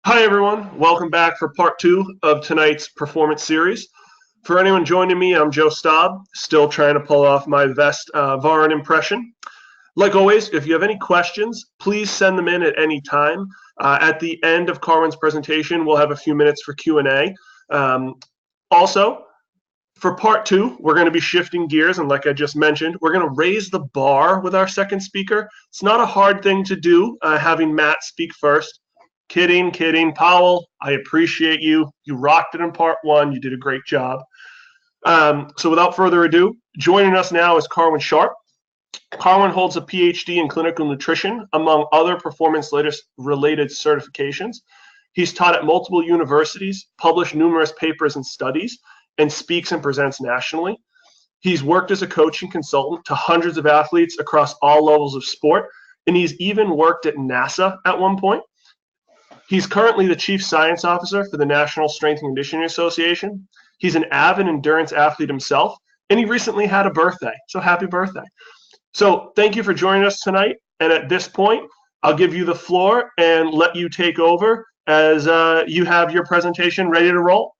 Hi, everyone. Welcome back for part two of tonight's performance series. For anyone joining me, I'm Joe Staub, still trying to pull off my Vest Varan impression. Like always, if you have any questions, please send them in at any time. At the end of Carwyn's presentation, we'll have a few minutes for Q&A. Also, for part two, we're going to be shifting gears, and like I just mentioned, we're going to raise the bar with our second speaker. It's not a hard thing to do, having Matt speak first. Kidding. Powell, I appreciate you. You rocked it in part one. You did a great job. So without further ado, joining us now is Carwyn Sharp. Carwyn holds a PhD in clinical nutrition, among other performance-related certifications. He's taught at multiple universities, published numerous papers and studies, and speaks and presents nationally. He's worked as a coach and consultant to hundreds of athletes across all levels of sport, and he's even worked at NASA at one point. He's currently the Chief Science Officer for the National Strength and Conditioning Association. He's an avid endurance athlete himself, and he recently had a birthday, so happy birthday. So thank you for joining us tonight, and at this point, I'll give you the floor and let you take over as you have your presentation ready to roll.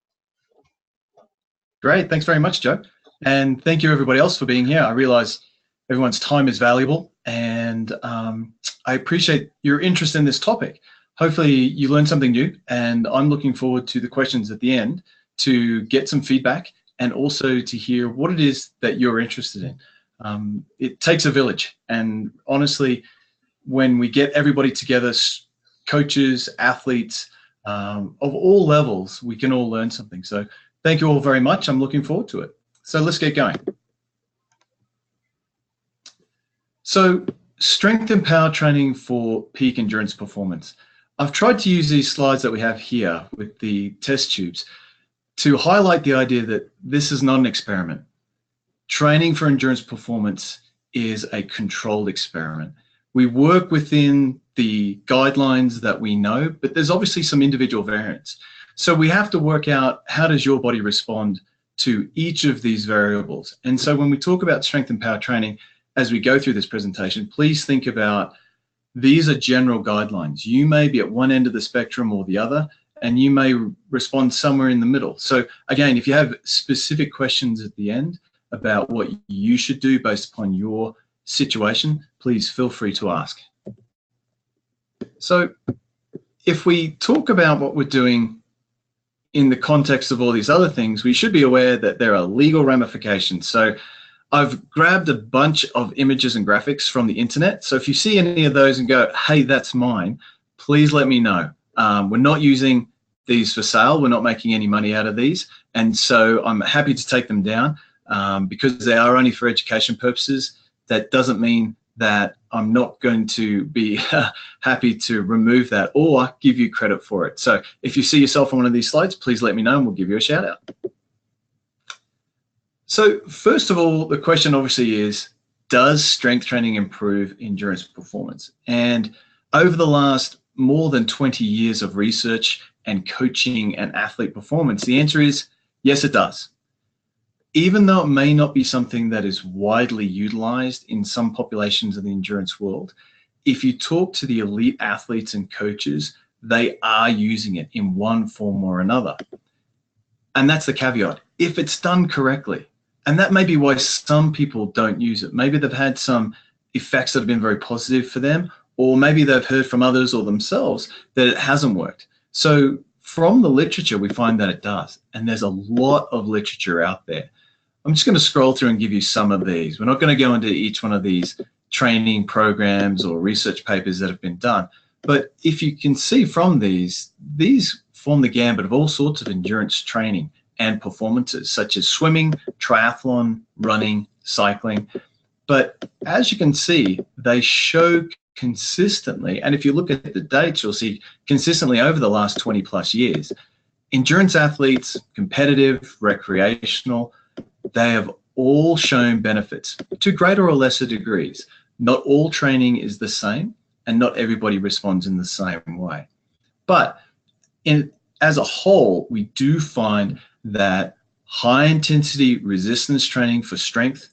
Great, thanks very much, Joe. And thank you everybody else for being here. I realize everyone's time is valuable, and I appreciate your interest in this topic. Hopefully you learned something new, and I'm looking forward to the questions at the end to get some feedback and also to hear what it is that you're interested in. It takes a village, and honestly, when we get everybody together, coaches, athletes, of all levels, we can all learn something. So thank you all very much. I'm looking forward to it. So let's get going. So strength and power training for peak endurance performance. I've tried to use these slides that we have here with the test tubes to highlight the idea that this is not an experiment. Training for endurance performance is a controlled experiment. We work within the guidelines that we know, but there's obviously some individual variance. So we have to work out, how does your body respond to each of these variables? And so when we talk about strength and power training, as we go through this presentation, please think about these are general guidelines. You may be at one end of the spectrum or the other, and you may respond somewhere in the middle. So again, if you have specific questions at the end about what you should do based upon your situation, please feel free to ask. So if we talk about what we're doing in the context of all these other things, we should be aware that there are legal ramifications. So I've grabbed a bunch of images and graphics from the internet. So if you see any of those and go, hey, that's mine, please let me know. We're not using these for sale. We're not making any money out of these. And so I'm happy to take them down because they are only for education purposes. That doesn't mean that I'm not going to be happy to remove that or give you credit for it. So if you see yourself on one of these slides, please let me know and we'll give you a shout out. So first of all, the question obviously is, does strength training improve endurance performance? And over the last more than 20 years of research and coaching and athlete performance, the answer is yes, it does. Even though it may not be something that is widely utilized in some populations of the endurance world, if you talk to the elite athletes and coaches, they are using it in one form or another. And that's the caveat, if it's done correctly. And that may be why some people don't use it. Maybe they've had some effects that have been very positive for them, or maybe they've heard from others or themselves that it hasn't worked. So from the literature, we find that it does. And there's a lot of literature out there. I'm just going to scroll through and give you some of these. We're not going to go into each one of these training programs or research papers that have been done. But if you can see from these form the gambit of all sorts of endurance training and performances, such as swimming, triathlon, running, cycling. But as you can see, they show consistently, and if you look at the dates, you'll see consistently over the last 20 plus years, endurance athletes, competitive, recreational, they have all shown benefits to greater or lesser degrees. Not all training is the same, and not everybody responds in the same way. But as a whole, we do find that high intensity resistance training for strength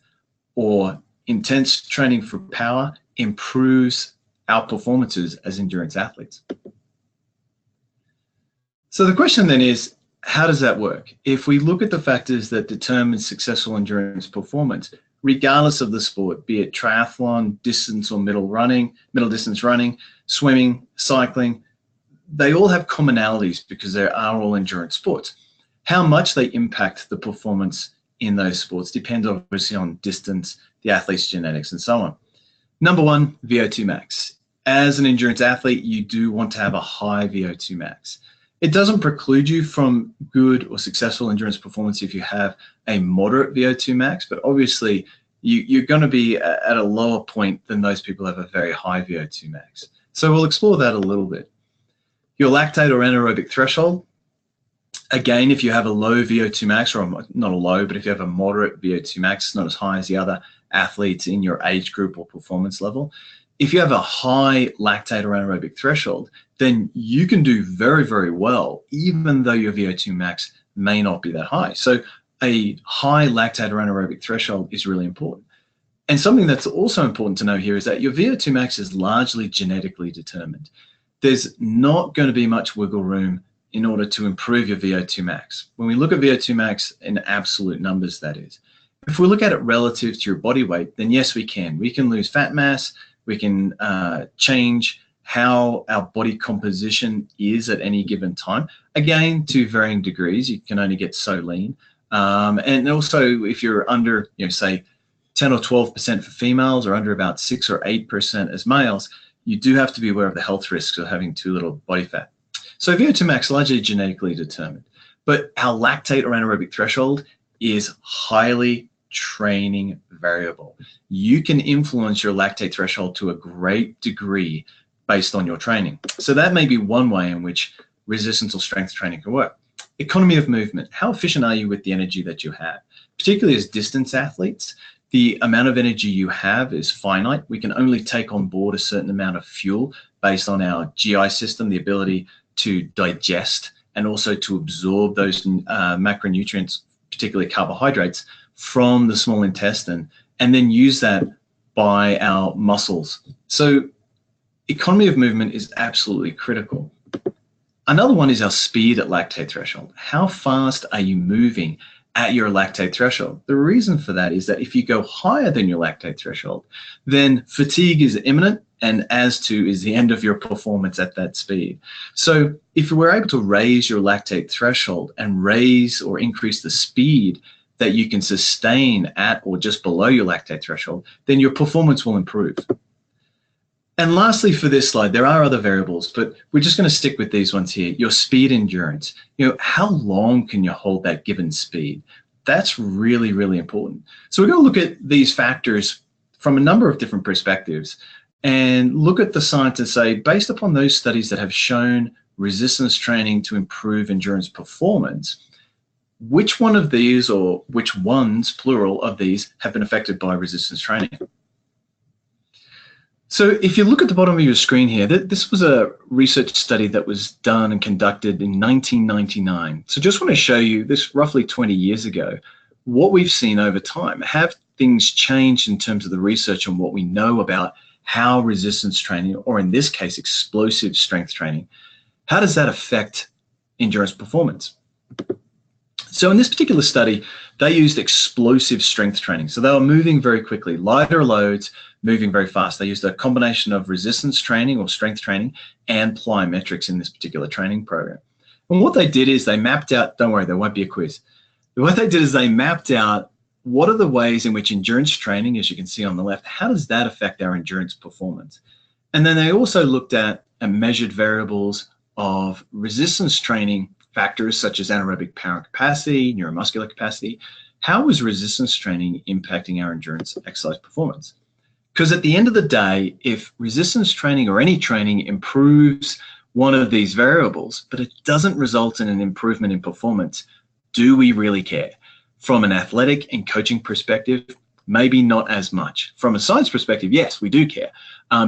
or intense training for power improves our performances as endurance athletes. So the question then is, how does that work? If we look at the factors that determine successful endurance performance, regardless of the sport, be it triathlon, distance or middle distance running, swimming, cycling, they all have commonalities because they are all endurance sports. How much they impact the performance in those sports depends obviously on distance, the athlete's genetics, and so on. Number one, VO2 max. As an endurance athlete, you do want to have a high VO2 max. It doesn't preclude you from good or successful endurance performance if you have a moderate VO2 max, but obviously you're going to be at a lower point than those people who have a very high VO2 max. So we'll explore that a little bit. Your lactate or anaerobic threshold. Again, if you have a low VO2 max, or not a low, but if you have a moderate VO2 max, not as high as the other athletes in your age group or performance level. If you have a high lactate or anaerobic threshold, then you can do very, very well, even though your VO2 max may not be that high. So a high lactate or anaerobic threshold is really important. And something that's also important to know here is that your VO2 max is largely genetically determined. There's not going to be much wiggle room in order to improve your VO2 max. When we look at VO2 max in absolute numbers, that is. If we look at it relative to your body weight, then yes, we can. We can lose fat mass. We can change how our body composition is at any given time. Again, to varying degrees, you can only get so lean. And also, if you're under, say 10 or 12% for females, or under about 6 or 8% as males, you do have to be aware of the health risks of having too little body fat. So VO2 max largely genetically determined, but our lactate or anaerobic threshold is highly training variable. You can influence your lactate threshold to a great degree based on your training. So that may be one way in which resistance or strength training can work. Economy of movement. How efficient are you with the energy that you have? Particularly as distance athletes, the amount of energy you have is finite. We can only take on board a certain amount of fuel based on our GI system, the ability to digest and also to absorb those macronutrients, particularly carbohydrates, from the small intestine, and then use that by our muscles. So economy of movement is absolutely critical. Another one is our speed at lactate threshold. How fast are you moving at your lactate threshold? The reason for that is that if you go higher than your lactate threshold, then fatigue is imminent, and as to is the end of your performance at that speed. So if you were able to raise your lactate threshold and raise or increase the speed that you can sustain at or just below your lactate threshold, then your performance will improve. And lastly, for this slide, there are other variables, but we're just going to stick with these ones here. Your speed endurance. How long can you hold that given speed? That's really, really important. So we're going to look at these factors from a number of different perspectives and look at the science and say, based upon those studies that have shown resistance training to improve endurance performance, which one of these, or which ones, plural, of these have been affected by resistance training? So if you look at the bottom of your screen here, this was a research study that was done and conducted in 1999. So just want to show you this roughly 20 years ago, what we've seen over time. Have things changed in terms of the research and what we know about how resistance training, or in this case, explosive strength training, how does that affect endurance performance? So in this particular study, they used explosive strength training. So they were moving very quickly, lighter loads, moving very fast. They used a combination of resistance training or strength training and plyometrics in this particular training program. And what they did is they mapped out, don't worry, there won't be a quiz. What they did is they mapped out what are the ways in which endurance training, as you can see on the left, how does that affect our endurance performance? And then they also looked at and measured variables of resistance training factors such as anaerobic power capacity, neuromuscular capacity. How is resistance training impacting our endurance exercise performance? Because at the end of the day, if resistance training or any training improves one of these variables, but it doesn't result in an improvement in performance, do we really care? From an athletic and coaching perspective, maybe not as much. From a science perspective, yes, we do care,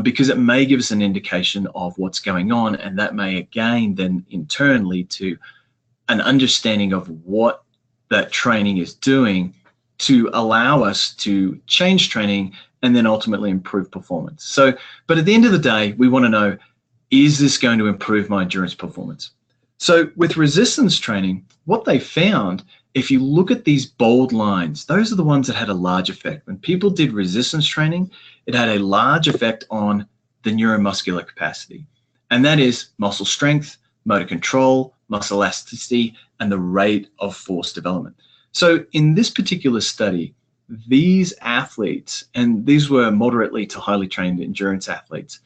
because it may give us an indication of what's going on, and that may again then in turn lead to an understanding of what that training is doing to allow us to change training and then ultimately improve performance. So, but at the end of the day, we want to know, is this going to improve my endurance performance? So with resistance training, what they found, if you look at these bold lines, those are the ones that had a large effect. When people did resistance training, it had a large effect on the neuromuscular capacity. And that is muscle strength, motor control, muscle elasticity, and the rate of force development. So in this particular study, these athletes, and these were moderately to highly trained endurance athletes,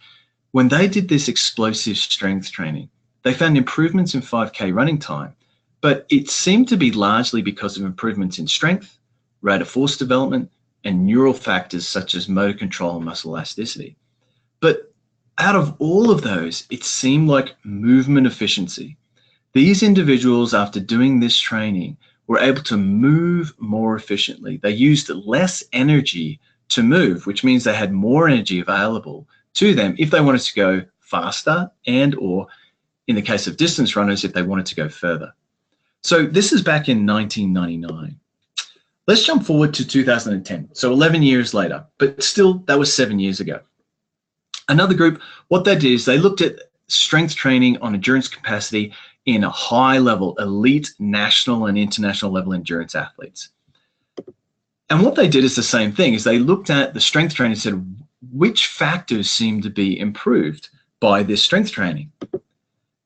when they did this explosive strength training, they found improvements in 5K running time, but it seemed to be largely because of improvements in strength, rate of force development, and neural factors such as motor control and muscle elasticity. But out of all of those, it seemed like movement efficiency. These individuals, after doing this training, were able to move more efficiently. They used less energy to move, which means they had more energy available to them if they wanted to go faster and or, in the case of distance runners, if they wanted to go further. So this is back in 1999. Let's jump forward to 2010, so 11 years later, but still that was 7 years ago. Another group, what they did is they looked at strength training on endurance capacity in a high level, elite national and international level endurance athletes. And what they did is the same thing, is they looked at the strength training and said, which factors seem to be improved by this strength training?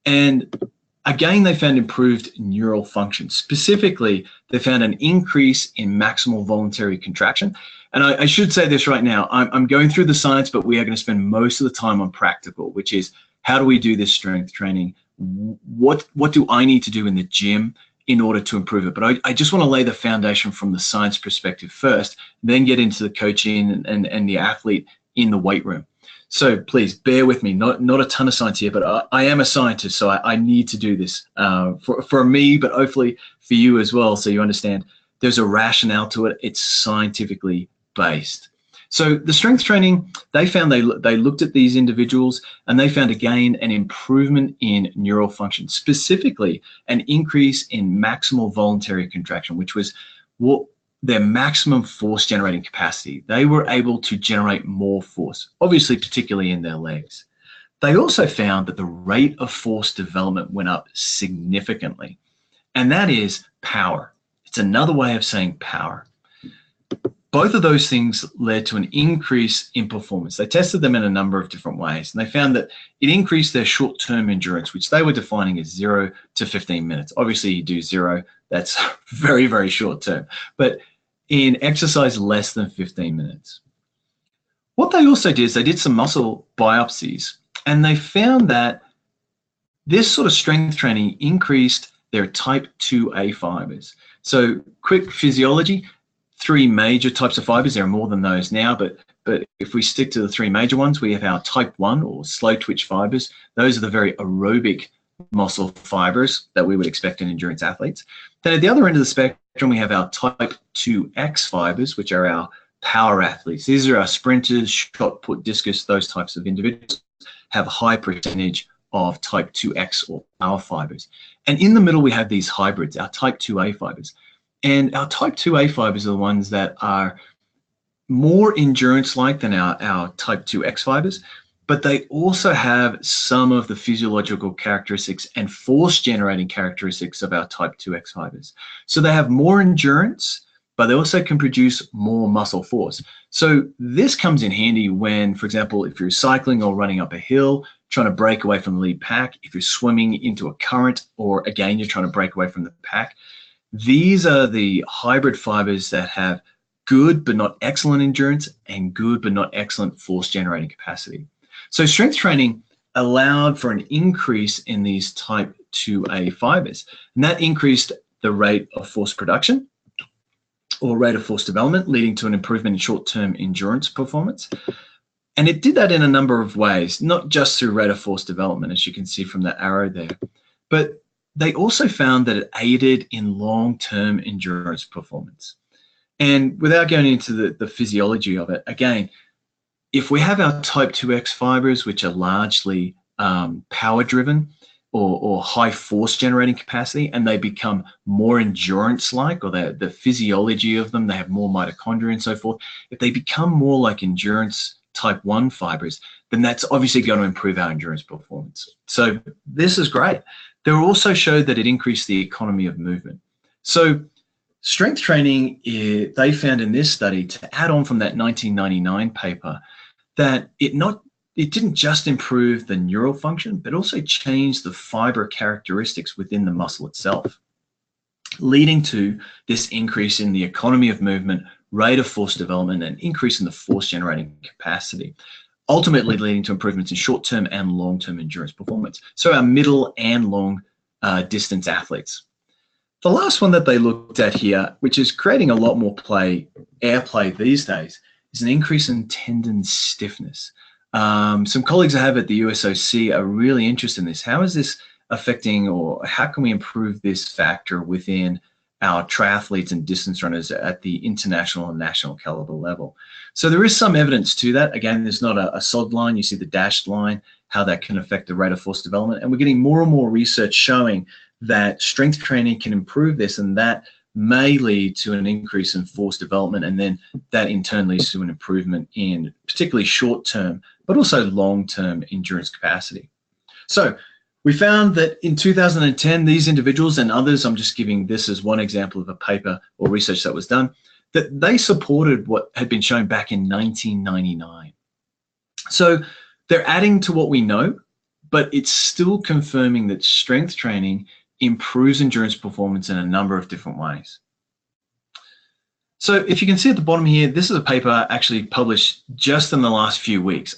And again, they found improved neural function. Specifically, they found an increase in maximal voluntary contraction. And I should say this right now, I'm going through the science, but we are going to spend most of the time on practical, which is how do we do this strength training? What do I need to do in the gym in order to improve it? But I just want to lay the foundation from the science perspective first, then get into the coaching and the athlete in the weight room. So please bear with me, not a ton of science here, but I am a scientist, so I need to do this for me, but hopefully for you as well, so you understand there's a rationale to it. It's scientifically based. So the strength training, they found they looked at these individuals and they found again an improvement in neural function, specifically an increase in maximal voluntary contraction, which was what their maximum force generating capacity. They were able to generate more force, obviously, particularly in their legs. They also found that the rate of force development went up significantly, and that is power. It's another way of saying power. Both of those things led to an increase in performance. They tested them in a number of different ways, and they found that it increased their short-term endurance, which they were defining as 0 to 15 minutes. Obviously, you do 0, that's very, very short term, but in exercise less than 15 minutes. What they also did is they did some muscle biopsies, and they found that this sort of strength training increased their type 2A fibers. So quick physiology, 3 major types of fibers. There are more than those now, but if we stick to the 3 major ones, we have our type 1 or slow twitch fibers. Those are the very aerobic muscle fibers that we would expect in endurance athletes. Then at the other end of the spectrum, we have our type 2X fibers, which are our power athletes. These are our sprinters, shot put, discus, those types of individuals have a high percentage of type 2X or power fibers. And in the middle, we have these hybrids, our type 2A fibers. And our type 2A fibers are the ones that are more endurance-like than our type 2X fibers, but they also have some of the physiological characteristics and force-generating characteristics of our type 2X fibers. So they have more endurance, but they also can produce more muscle force. So this comes in handy when, for example, if you're cycling or running up a hill, trying to break away from the lead pack, if you're swimming into a current, or again, you're trying to break away from the pack. These are the hybrid fibers that have good but not excellent endurance and good but not excellent force generating capacity. So strength training allowed for an increase in these type 2A fibers, and that increased the rate of force production or rate of force development, leading to an improvement in short-term endurance performance. And it did that in a number of ways, not just through rate of force development, as you can see from the arrow there, but they also found that it aided in long-term endurance performance. And without going into the physiology of it, again, if we have our type 2X fibers, which are largely power-driven or high force-generating capacity, and they become more endurance-like, or the physiology of them, they have more mitochondria and so forth, if they become more like endurance type 1 fibers, then that's obviously going to improve our endurance performance. So this is great. They also showed that it increased the economy of movement. So strength training, they found in this study, to add on from that 1999 paper, that it didn't just improve the neural function, but also changed the fiber characteristics within the muscle itself, leading to this increase in the economy of movement, rate of force development, and increase in the force generating capacity, ultimately leading to improvements in short-term and long-term endurance performance. So our middle and long distance athletes. The last one that they looked at here, which is creating a lot more airplay these days, is an increase in tendon stiffness. Some colleagues I have at the USOC are really interested in this. How is this affecting, or how can we improve this factor within our triathletes and distance runners at the international and national caliber level? So there is some evidence to that. Again, there's not a solid line. You see the dashed line, how that can affect the rate of force development. And we're getting more and more research showing that strength training can improve this, and that may lead to an increase in force development, and then that in turn leads to an improvement in particularly short-term, but also long-term endurance capacity. So we found that in 2010, these individuals and others, I'm just giving this as one example of a paper or research that was done, that they supported what had been shown back in 1999. So they're adding to what we know, but it's still confirming that strength training improves endurance performance in a number of different ways. So if you can see at the bottom here, this is a paper actually published just in the last few weeks.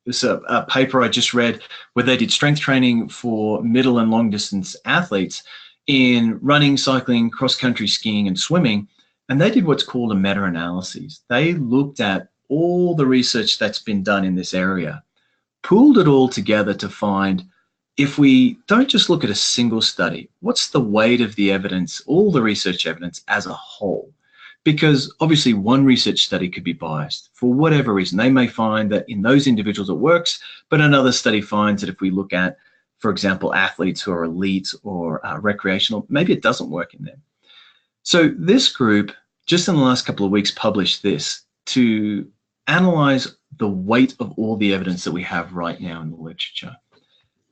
This is a paper I just read where they did strength training for middle and long distance athletes in running, cycling, cross-country skiing, and swimming. And they did what's called a meta-analysis. They looked at all the research that's been done in this area, pooled it all together to find, if we don't just look at a single study, what's the weight of the evidence, all the research evidence as a whole? Because obviously one research study could be biased for whatever reason. They may find that in those individuals it works, but another study finds that if we look at, for example, athletes who are elite or recreational, maybe it doesn't work in them. So this group, just in the last couple of weeks, published this to analyze the weight of all the evidence that we have right now in the literature.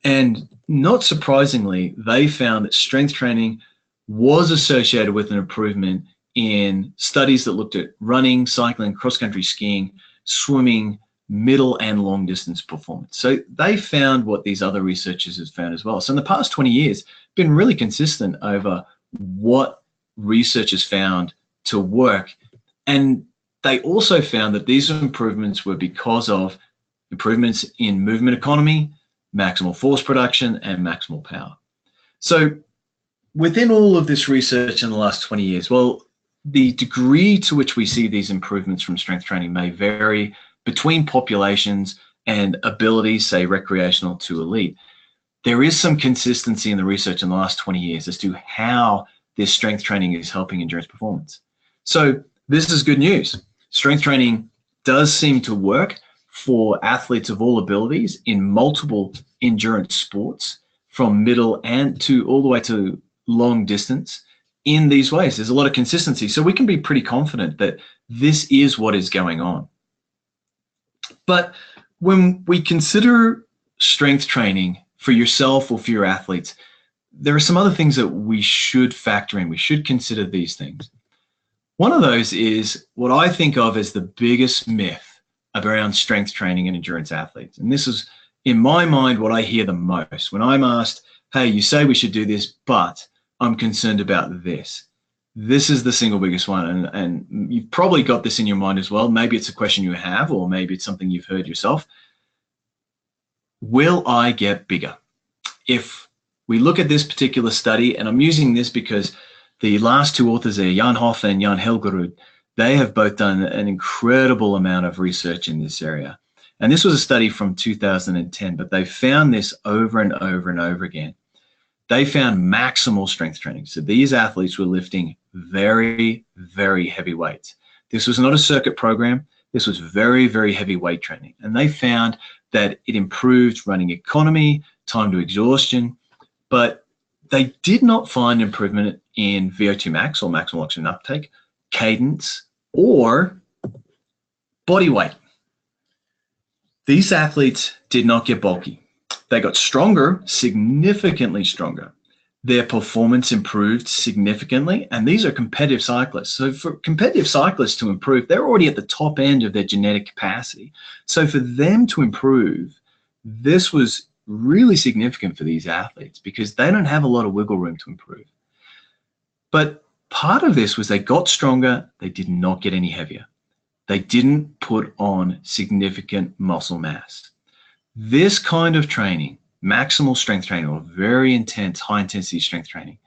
And not surprisingly, they found that strength training was associated with an improvement in studies that looked at running, cycling, cross-country skiing, swimming, middle and long distance performance. So they found what these other researchers have found as well. So in the past 20 years, been really consistent over what researchers found to work. And they also found that these improvements were because of improvements in movement economy, maximal force production, and maximal power. So within all of this research in the last 20 years, well, the degree to which we see these improvements from strength training may vary between populations and abilities, say recreational to elite. There is some consistency in the research in the last 20 years as to how this strength training is helping endurance performance. So this is good news. Strength training does seem to work for athletes of all abilities in multiple endurance sports, from middle and to all the way to long distance in these ways. There's a lot of consistency. So we can be pretty confident that this is what is going on. But when we consider strength training for yourself or for your athletes, there are some other things that we should factor in. We should consider these things. One of those is what I think of as the biggest myth around strength training and endurance athletes. And this is, in my mind, what I hear the most. When I'm asked, hey, you say we should do this, but I'm concerned about this. This is the single biggest one. And you've probably got this in your mind as well. Maybe it's a question you have, or maybe it's something you've heard yourself. Will I get bigger? If we look at this particular study, and I'm using this because the last two authors there, Jan Hoff and Jan Helgerud, they have both done an incredible amount of research in this area. And this was a study from 2010, but they found this over and over and over again. They found maximal strength training. So these athletes were lifting very, very heavy weights. This was not a circuit program. This was very, very heavy weight training. And they found that it improved running economy, time to exhaustion, but they did not find improvement in VO2 max, or maximal oxygen uptake, cadence, or body weight. These athletes did not get bulky. They got stronger, significantly stronger. Their performance improved significantly, and these are competitive cyclists. So for competitive cyclists to improve, they're already at the top end of their genetic capacity. So for them to improve, this was really significant for these athletes because they don't have a lot of wiggle room to improve. But part of this was they got stronger, they did not get any heavier. They didn't put on significant muscle mass. This kind of training, maximal strength training or very intense, high intensity strength training,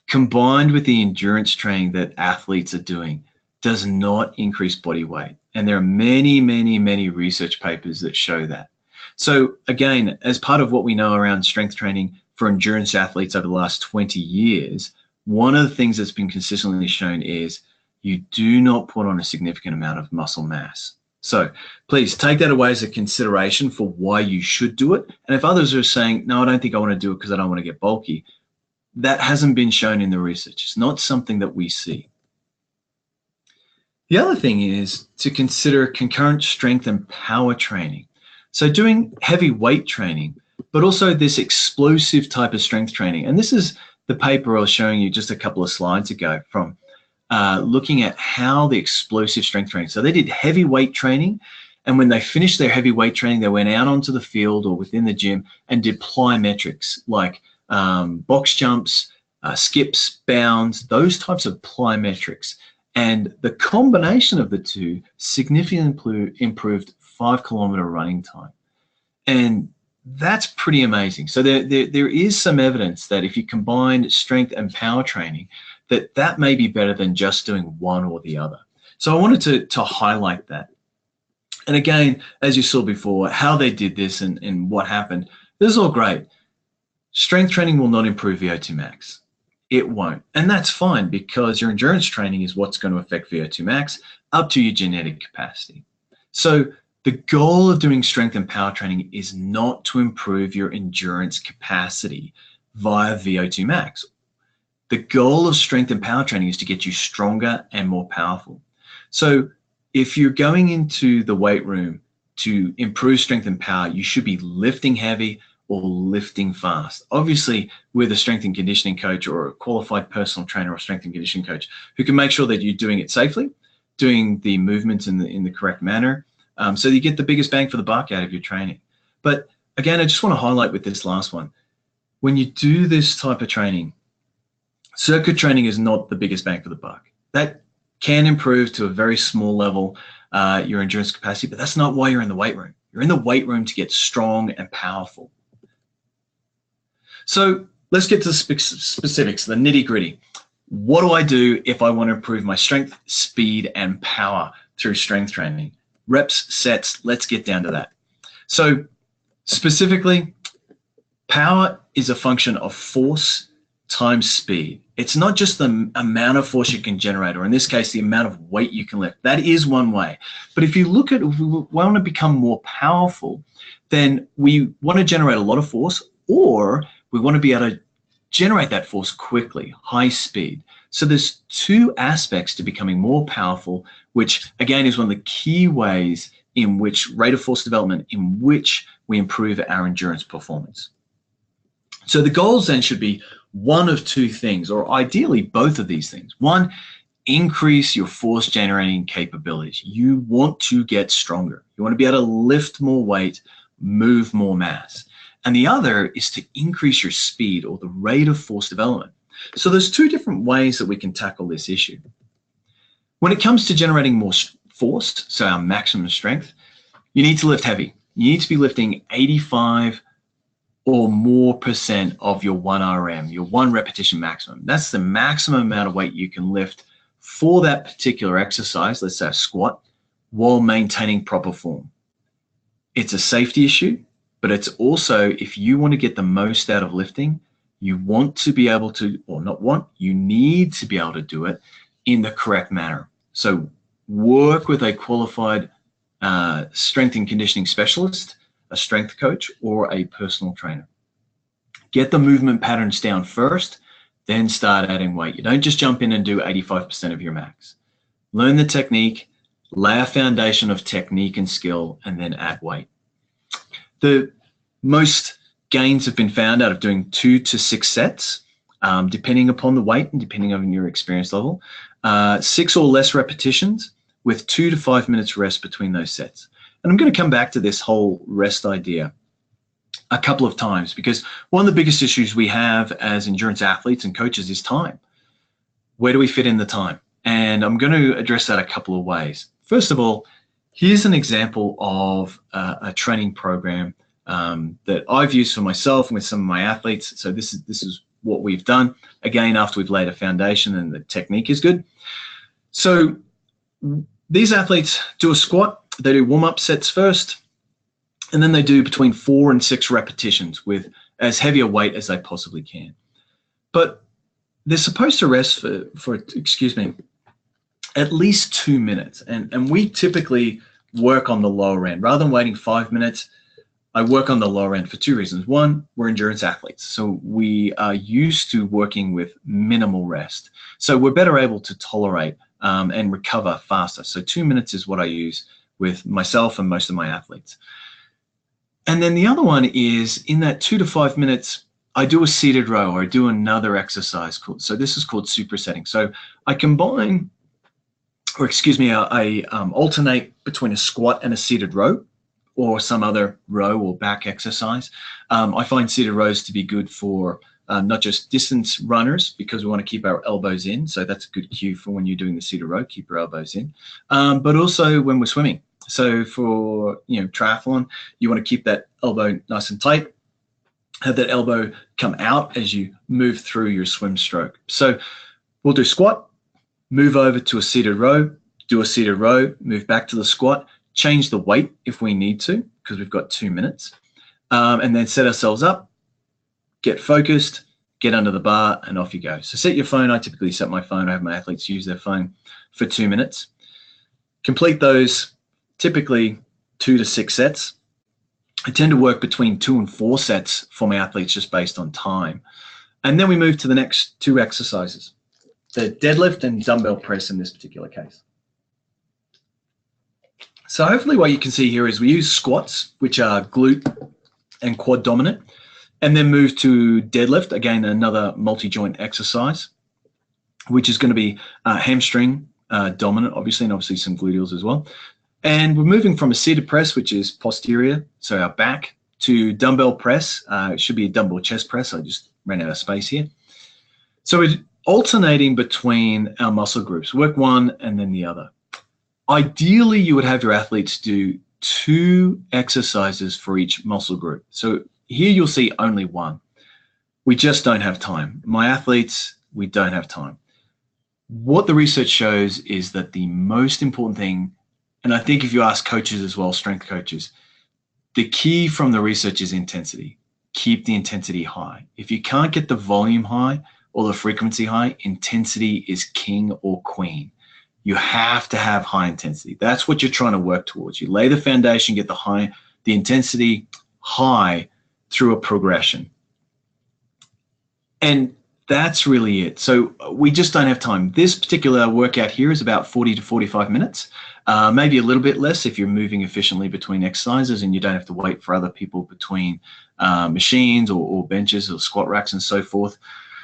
combined with the endurance training that athletes are doing, does not increase body weight. And there are many, many, many research papers that show that. So again, as part of what we know around strength training for endurance athletes over the last 20 years, one of the things that's been consistently shown is you do not put on a significant amount of muscle mass. So please take that away as a consideration for why you should do it. And if others are saying, no, I don't think I want to do it because I don't want to get bulky, that hasn't been shown in the research. It's not something that we see. The other thing is to consider concurrent strength and power training. So doing heavy weight training, but also this explosive type of strength training. And this is the paper I was showing you just a couple of slides ago from looking at how the explosive strength training. So they did heavy weight training, and when they finished their heavy weight training, they went out onto the field or within the gym and did plyometrics like box jumps, skips, bounds, those types of plyometrics. And the combination of the two significantly improved 5-kilometer running time. And that's pretty amazing. So there is some evidence that if you combine strength and power training, that may be better than just doing one or the other. So I wanted to highlight that. And again, as you saw before, how they did this and what happened, this is all great. Strength training will not improve VO2 max. It won't. And that's fine because your endurance training is what's going to affect VO2 max up to your genetic capacity. So the goal of doing strength and power training is not to improve your endurance capacity via VO2 max. The goal of strength and power training is to get you stronger and more powerful. So if you're going into the weight room to improve strength and power, you should be lifting heavy or lifting fast. Obviously, with a strength and conditioning coach or a qualified personal trainer or strength and conditioning coach who can make sure that you're doing it safely, doing the movements in the correct manner, so that you get the biggest bang for the buck out of your training. But again, I just want to highlight with this last one, when you do this type of training, circuit training is not the biggest bang for the buck. That can improve to a very small level your endurance capacity, but that's not why you're in the weight room. You're in the weight room to get strong and powerful. So let's get to the specifics, the nitty gritty. What do I do if I want to improve my strength, speed, and power through strength training? Reps, sets, let's get down to that. So specifically, power is a function of force times speed. It's not just the amount of force you can generate, or in this case, the amount of weight you can lift. That is one way. But if you look at, if we want to become more powerful, then we want to generate a lot of force, or we want to be able to generate that force quickly, high speed. So there's two aspects to becoming more powerful, which again is one of the key ways in which rate of force development, in which we improve our endurance performance. So the goals then should be one of two things, or ideally both of these things. One, increase your force generating capabilities. You want to get stronger. You want to be able to lift more weight, move more mass. And the other is to increase your speed, or the rate of force development. So there's two different ways that we can tackle this issue. When it comes to generating more force, so our maximum strength, you need to lift heavy. You need to be lifting 85 or more % of your 1 RM, your 1 repetition maximum. That's the maximum amount of weight you can lift for that particular exercise, let's say a squat, while maintaining proper form. It's a safety issue, but it's also, if you want to get the most out of lifting, you want to be able to, or not want, you need to be able to do it in the correct manner. So work with a qualified strength and conditioning specialist, a strength coach, or a personal trainer. Get the movement patterns down first, then start adding weight. You don't just jump in and do 85% of your max. Learn the technique, lay a foundation of technique and skill, and then add weight. The Most gains have been found out of doing 2 to 6 sets, depending upon the weight and depending on your experience level. 6 or less repetitions with 2 to 5 minutes rest between those sets. And I'm going to come back to this whole rest idea a couple of times, because one of the biggest issues we have as endurance athletes and coaches is time. Where do we fit in the time? And I'm going to address that a couple of ways. First of all, here's an example of a training program that I've used for myself and with some of my athletes. So this is what we've done, again, after we've laid a foundation and the technique is good. So these athletes do a squat. They do warm-up sets first, and then they do between 4 and 6 repetitions with as heavy a weight as they possibly can. But they're supposed to rest for at least 2 minutes. And we typically work on the lower end. Rather than waiting 5 minutes, I work on the lower end for 2 reasons. One, we're endurance athletes, so we are used to working with minimal rest. So we're better able to tolerate and recover faster. So 2 minutes is what I use with myself and most of my athletes. And then the other one is in that 2 to 5 minutes, I do a seated row or I do another exercise so this is called supersetting. So I combine, I alternate between a squat and a seated row or some other row or back exercise. I find seated rows to be good for not just distance runners, because we want to keep our elbows in. So that's a good cue for when you're doing the seated row, keep your elbows in, but also when we're swimming. So for triathlon, you want to keep that elbow nice and tight, have that elbow come out as you move through your swim stroke. So we'll do squat, move over to a seated row, do a seated row, move back to the squat, change the weight if we need to, because we've got 2 minutes, and then set ourselves up, get focused, get under the bar, and off you go. So set your phone. I typically set my phone. I have my athletes use their phone for 2 minutes. Complete those typically 2 to 6 sets. I tend to work between 2 and 4 sets for my athletes just based on time. And then we move to the next 2 exercises, the deadlift and dumbbell press in this particular case. So hopefully what you can see here is we use squats, which are glute and quad dominant, and then move to deadlift, again, another multi-joint exercise, which is going to be hamstring dominant, obviously, and obviously some gluteals as well. And we're moving from a seated press, which is posterior, so our back, to dumbbell press. It should be a dumbbell chest press. I just ran out of space here. So we're alternating between our muscle groups, work one and then the other. Ideally, you would have your athletes do 2 exercises for each muscle group. So here you'll see only 1. We just don't have time. My athletes, we don't have time. What the research shows is that the most important thing, and I think if you ask coaches as well, strength coaches, the key from the research is intensity. Keep the intensity high. If you can't get the volume high or the frequency high, intensity is king or queen. You have to have high intensity. That's what you're trying to work towards. You lay the foundation, get the intensity high through a progression. And that's really it. So we just don't have time. This particular workout here is about 40 to 45 minutes, maybe a little bit less if you're moving efficiently between exercises and you don't have to wait for other people between machines or benches or squat racks and so forth.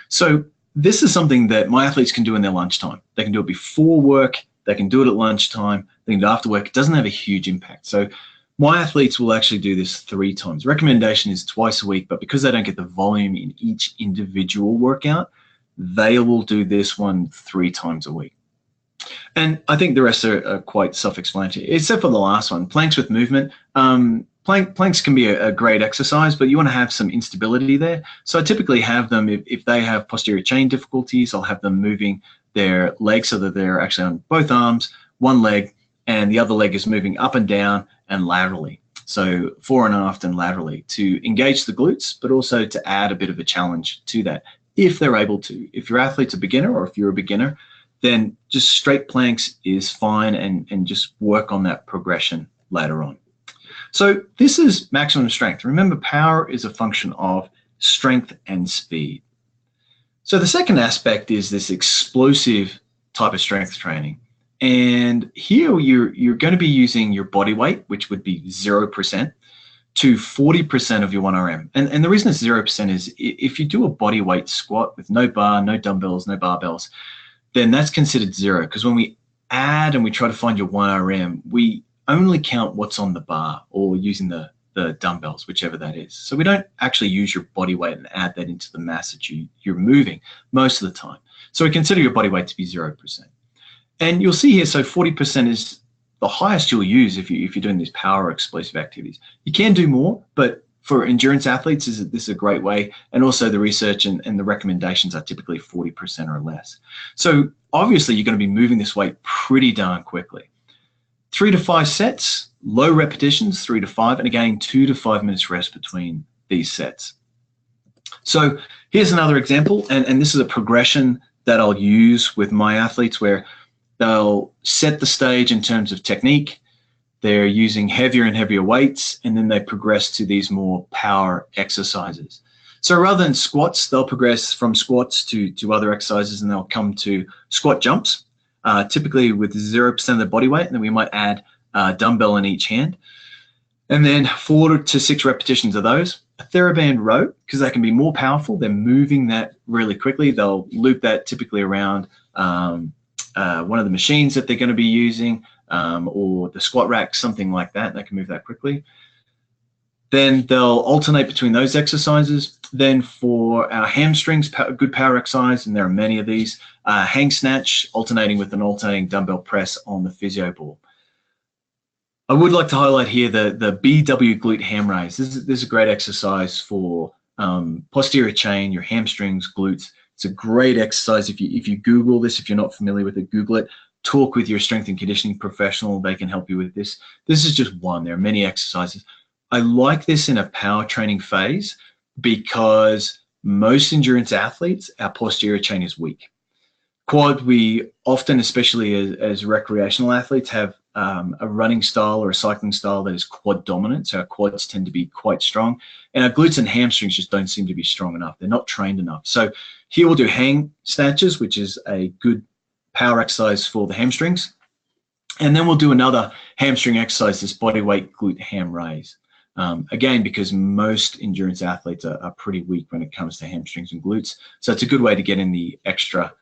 So this is something that my athletes can do in their lunchtime. They can do it before work. They can do it at lunchtime. They can do it after work. It doesn't have a huge impact. So my athletes will actually do this 3 times. Recommendation is twice a week, but because they don't get the volume in each individual workout, they will do this one 3 times a week. And I think the rest are quite self-explanatory, except for the last one, planks with movement. Planks can be a great exercise, but you want to have some instability there. So I typically have them, if they have posterior chain difficulties, I'll have them moving their legs so that they're actually on both arms, one leg, and the other leg is moving up and down and laterally. So fore and aft and laterally to engage the glutes, but also to add a bit of a challenge to that if they're able to. If your athlete's a beginner or if you're a beginner, then just straight planks is fine and just work on that progression later on. So this is maximum strength. Remember, power is a function of strength and speed. So the second aspect is this explosive type of strength training. And here you're going to be using your body weight, which would be 0%, to 40% of your 1RM. And the reason it's 0% is if you do a body weight squat with no bar, no dumbbells, no barbells, then that's considered 0, because when we add and we try to find your 1RM, we only count what's on the bar or using the dumbbells, whichever that is. So we don't actually use your body weight and add that into the mass that you're moving most of the time. So we consider your body weight to be 0%. And you'll see here, so 40% is the highest you'll use if you're doing these power or explosive activities. You can do more, but for endurance athletes, this is a great way. And also the research and the recommendations are typically 40% or less. So obviously you're going to be moving this weight pretty darn quickly. 3 to 5 sets, low repetitions, 3 to 5, and again, 2 to 5 minutes rest between these sets. So here's another example, and this is a progression that I'll use with my athletes where they'll set the stage in terms of technique, they're using heavier and heavier weights, and then they progress to these more power exercises. So rather than squats, they'll progress from squats to other exercises, and they'll come to squat jumps, typically with 0% of the body weight, and then we might add a dumbbell in each hand. And then 4 to 6 repetitions of those. A TheraBand row, because they can be more powerful, they're moving that really quickly. They'll loop that typically around one of the machines that they're going to be using, or the squat rack, something like that. They can move that quickly. Then they'll alternate between those exercises. Then for our hamstrings, good power exercise, and there are many of these, hang snatch, alternating with an alternating dumbbell press on the physio ball. I would like to highlight here the BW glute ham raise. This is a great exercise for posterior chain, your hamstrings, glutes. It's a great exercise. If you Google this, if you're not familiar with it, Google it. Talk with your strength and conditioning professional. They can help you with this. This is just one. There are many exercises. I like this in a power training phase because most endurance athletes, our posterior chain is weak. Quad, we often, especially as recreational athletes, have a running style or a cycling style that is quad dominant. So our quads tend to be quite strong, and our glutes and hamstrings just don't seem to be strong enough. They're not trained enough. So here we'll do hang snatches, which is a good power exercise for the hamstrings. And then we'll do another hamstring exercise, this body weight glute ham raise. Again, because most endurance athletes are pretty weak when it comes to hamstrings and glutes. So it's a good way to get in the extra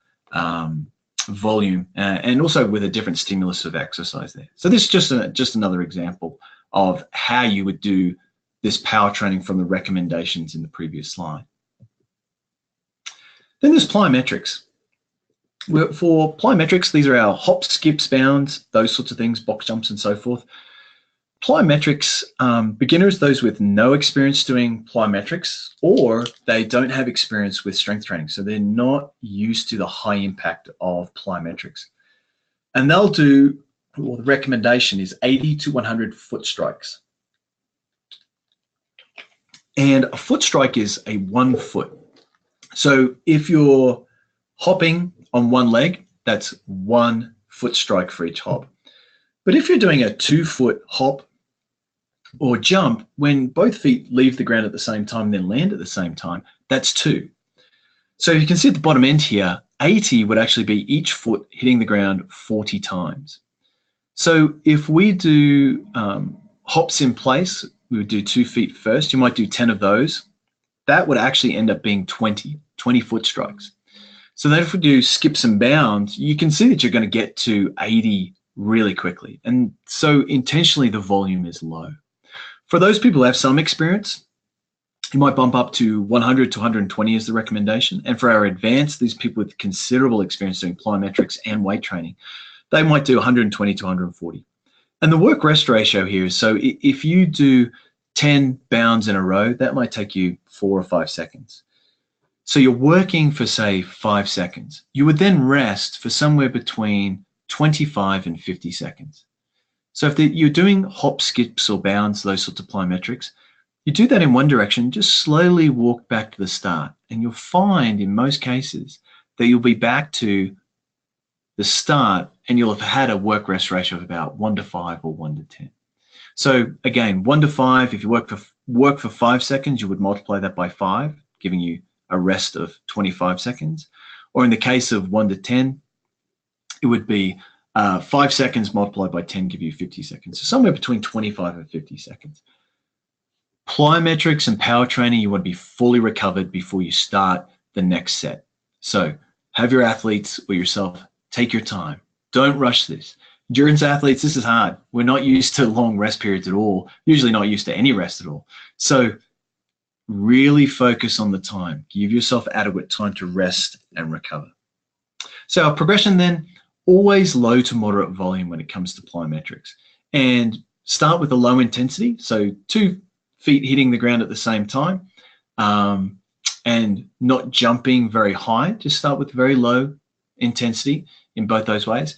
volume and also with a different stimulus of exercise there. So this is just another example of how you would do this power training from the recommendations in the previous slide. Then there's plyometrics. For plyometrics, these are our hops, skips, bounds, those sorts of things, box jumps and so forth. Plyometrics, beginners, those with no experience doing plyometrics, or they don't have experience with strength training, so they're not used to the high impact of plyometrics. And they'll do, well, the recommendation is 80 to 100 foot strikes. And a foot strike is a 1 foot. So if you're hopping on one leg, that's 1 foot strike for each hop. But if you're doing a 2 foot hop or jump, when both feet leave the ground at the same time and then land at the same time, that's 2. So you can see at the bottom end here, 80 would actually be each foot hitting the ground 40 times. So if we do hops in place, we would do 2 feet first. You might do 10 of those. That would actually end up being 20 foot strikes. So then if we do skips and bounds, you can see that you're going to get to 80 really quickly. And so intentionally the volume is low. For those people who have some experience, you might bump up to 100 to 120 is the recommendation. And for our advanced, these people with considerable experience doing plyometrics and weight training, they might do 120 to 140. And the work rest ratio here is, so if you do 10 bounds in a row, that might take you 4 or 5 seconds. So you're working for, say, 5 seconds. You would then rest for somewhere between 25 and 50 seconds. So if you're doing hops, skips, or bounds, those sorts of plyometrics, you do that in one direction, just slowly walk back to the start. And you'll find in most cases that you'll be back to the start and you'll have had a work rest ratio of about 1 to 5 or 1 to 10. So again, 1 to 5, if you work for 5 seconds, you would multiply that by 5, giving you a rest of 25 seconds. Or in the case of 1 to 10, it would be 5 seconds multiplied by 10 give you 50 seconds. So somewhere between 25 and 50 seconds. Plyometrics and power training, you want to be fully recovered before you start the next set. So have your athletes or yourself take your time. Don't rush this. Endurance athletes, this is hard. We're not used to long rest periods at all, usually not used to any rest at all. So really focus on the time. Give yourself adequate time to rest and recover. So our progression then, always low to moderate volume when it comes to plyometrics. And start with a low intensity, so 2 feet hitting the ground at the same time, and not jumping very high. Just start with very low intensity in both those ways,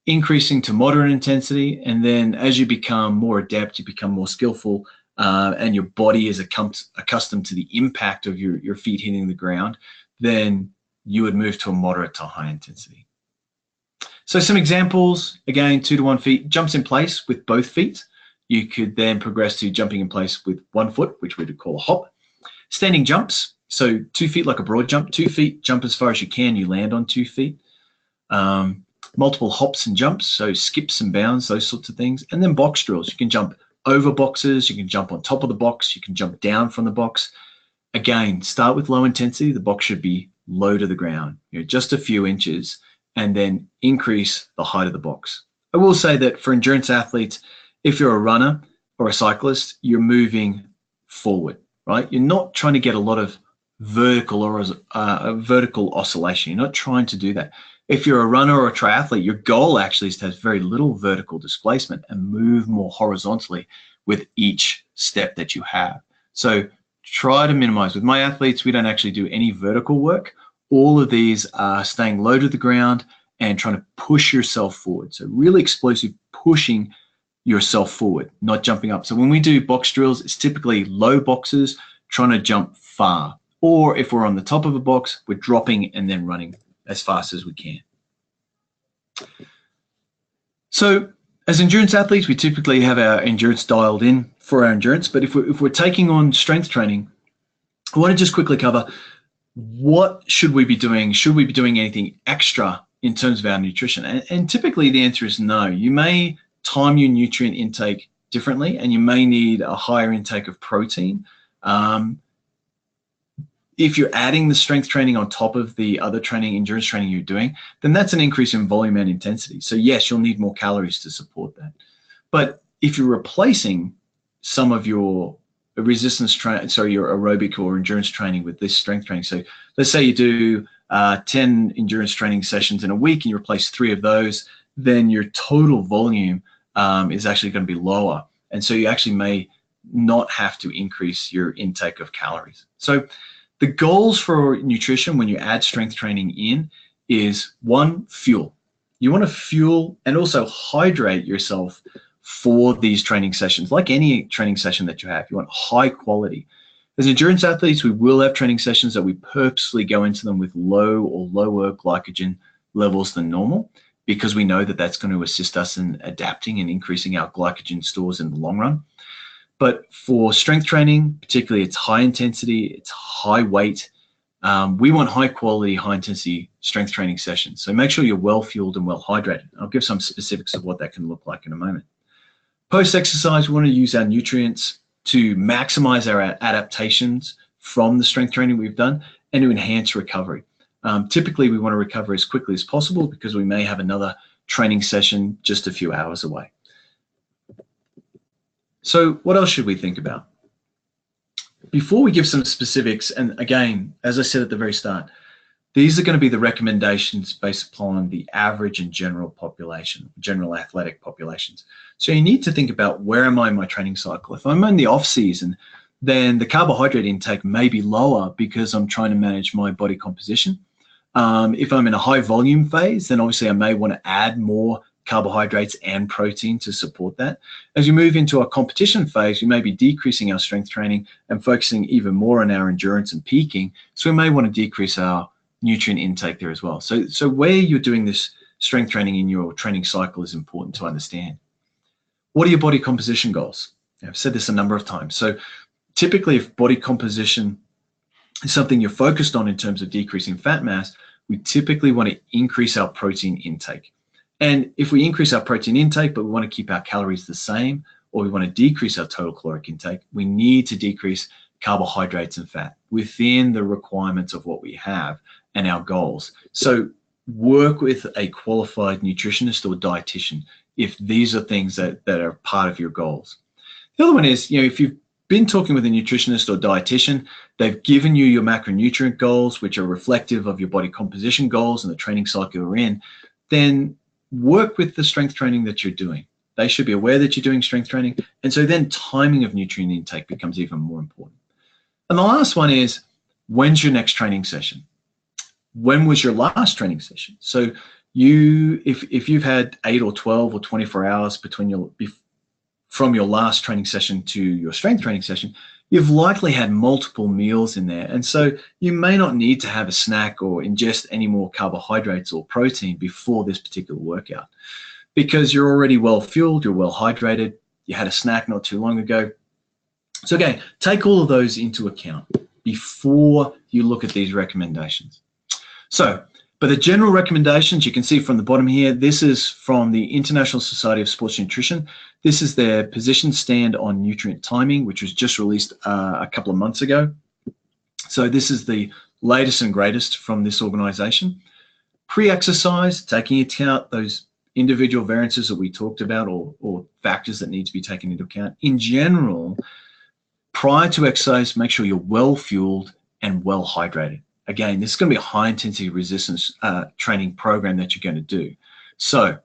increasing to moderate intensity, and then as you become more adept, you become more skillful, and your body is accustomed to the impact of your feet hitting the ground, then you would move to a moderate to high intensity. So some examples, again, 2 to 1 feet, jumps in place with both feet. You could then progress to jumping in place with 1 foot, which we would call a hop. Standing jumps, so 2 feet like a broad jump, 2 feet, jump as far as you can, you land on 2 feet. Multiple hops and jumps, so skips and bounds, those sorts of things. And then box drills, you can jump over boxes, you can jump on top of the box, you can jump down from the box. Again, start with low intensity, the box should be low to the ground, just a few inches, and then increase the height of the box. I will say that for endurance athletes, if you're a runner or a cyclist, you're moving forward, right? You're not trying to get a lot of vertical or vertical oscillation. You're not trying to do that. If you're a runner or a triathlete, your goal actually is to have very little vertical displacement and move more horizontally with each step that you have. So try to minimize. With my athletes, we don't actually do any vertical work. All of these are staying low to the ground and trying to push yourself forward. So really explosive pushing yourself forward, not jumping up. So when we do box drills, it's typically low boxes trying to jump far. Or if we're on the top of a box, we're dropping and then running as fast as we can. So as endurance athletes, we typically have our endurance dialed in for our endurance. But if we're taking on strength training, I want to just quickly cover what should we be doing? Should we be doing anything extra in terms of our nutrition? And typically the answer is no. You may time your nutrient intake differently, and you may need a higher intake of protein. If you're adding the strength training on top of the other training, endurance training you're doing, then that's an increase in volume and intensity. So yes, you'll need more calories to support that. But if you're replacing some of your resistance training, your aerobic or endurance training with this strength training. So let's say you do 10 endurance training sessions in a week and you replace 3 of those, then your total volume is actually going to be lower. And so you actually may not have to increase your intake of calories. So the goals for nutrition when you add strength training in is 1, fuel. You want to fuel and also hydrate yourself for these training sessions. Like any training session that you have, you want high quality. As endurance athletes, we will have training sessions that we purposely go into them with low or lower glycogen levels than normal, because we know that that's going to assist us in adapting and increasing our glycogen stores in the long run. But for strength training, particularly, it's high intensity, it's high weight. We want high quality, high intensity strength training sessions. So make sure you're well fueled and well hydrated. I'll give some specifics of what that can look like in a moment. Post-exercise, we want to use our nutrients to maximize our adaptations from the strength training we've done and to enhance recovery. Typically, we want to recover as quickly as possible because we may have another training session just a few hours away. So what else should we think about? Before we give some specifics, and again, as I said at the very start, these are going to be the recommendations based upon the average and general population, general athletic populations. So you need to think about, where am I in my training cycle? If I'm in the off season, then the carbohydrate intake may be lower because I'm trying to manage my body composition. If I'm in a high volume phase, then obviously I may want to add more carbohydrates and protein to support that. As we move into our competition phase, we may be decreasing our strength training and focusing even more on our endurance and peaking. So we may want to decrease our nutrient intake there as well. So where you're doing this strength training in your training cycle is important to understand. What are your body composition goals? I've said this a number of times. So typically, if body composition is something you're focused on in terms of decreasing fat mass, we typically want to increase our protein intake. And if we increase our protein intake, but we want to keep our calories the same, or we want to decrease our total caloric intake, we need to decrease carbohydrates and fat within the requirements of what we have and our goals. So work with a qualified nutritionist or dietitian if these are things that are part of your goals. The other one is, if you've been talking with a nutritionist or dietitian, they've given you your macronutrient goals, which are reflective of your body composition goals and the training cycle you're in, then work with the strength training that you're doing. They should be aware that you're doing strength training. And so then timing of nutrient intake becomes even more important. And the last one is, when's your next training session? When was your last training session? So if you've had 8 or 12 or 24 hours from your last training session to your strength training session, you've likely had multiple meals in there. And so you may not need to have a snack or ingest any more carbohydrates or protein before this particular workout, because you're already well fueled, you're well hydrated, you had a snack not too long ago. So again, take all of those into account before you look at these recommendations. So, but the general recommendations you can see from the bottom here, this is from the International Society of Sports Nutrition. This is their position stand on nutrient timing, which was just released a couple of months ago. So this is the latest and greatest from this organization. Pre-exercise, taking into account those individual variances that we talked about, or factors that need to be taken into account. In general, prior to exercise, make sure you're well fueled and well hydrated. Again, this is going to be a high-intensity resistance training program that you're going to do. So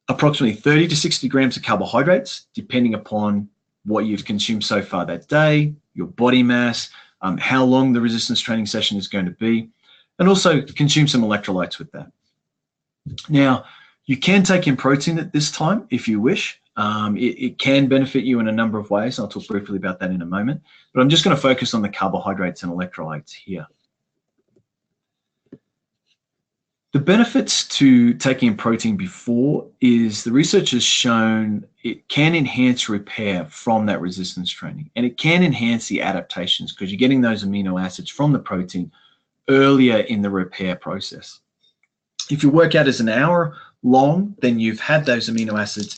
approximately 30 to 60 grams of carbohydrates, depending upon what you've consumed so far that day, your body mass, how long the resistance training session is going to be, and also consume some electrolytes with that. Now, you can take in protein at this time if you wish. It can benefit you in a number of ways. I'll talk briefly about that in a moment, but I'm just going to focus on the carbohydrates and electrolytes here. The benefits to taking in protein before is the research has shown it can enhance repair from that resistance training, and it can enhance the adaptations because you're getting those amino acids from the protein earlier in the repair process. If your workout is an hour long, then you've had those amino acids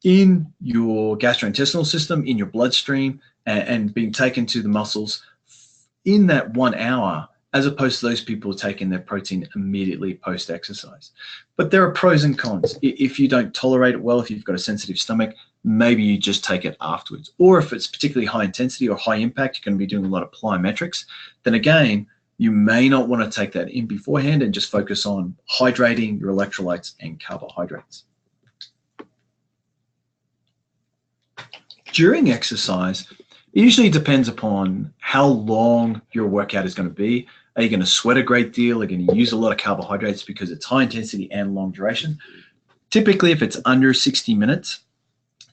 in your gastrointestinal system, in your bloodstream, and being taken to the muscles in that 1 hour, as opposed to those people taking their protein immediately post-exercise. But there are pros and cons. If you don't tolerate it well, if you've got a sensitive stomach, maybe you just take it afterwards. Or if it's particularly high intensity or high impact, you're going to be doing a lot of plyometrics, then again, you may not want to take that in beforehand and just focus on hydrating your electrolytes and carbohydrates. During exercise, it usually depends upon how long your workout is going to be. Are you going to sweat a great deal? Are you going to use a lot of carbohydrates because it's high intensity and long duration? Typically, if it's under 60 minutes,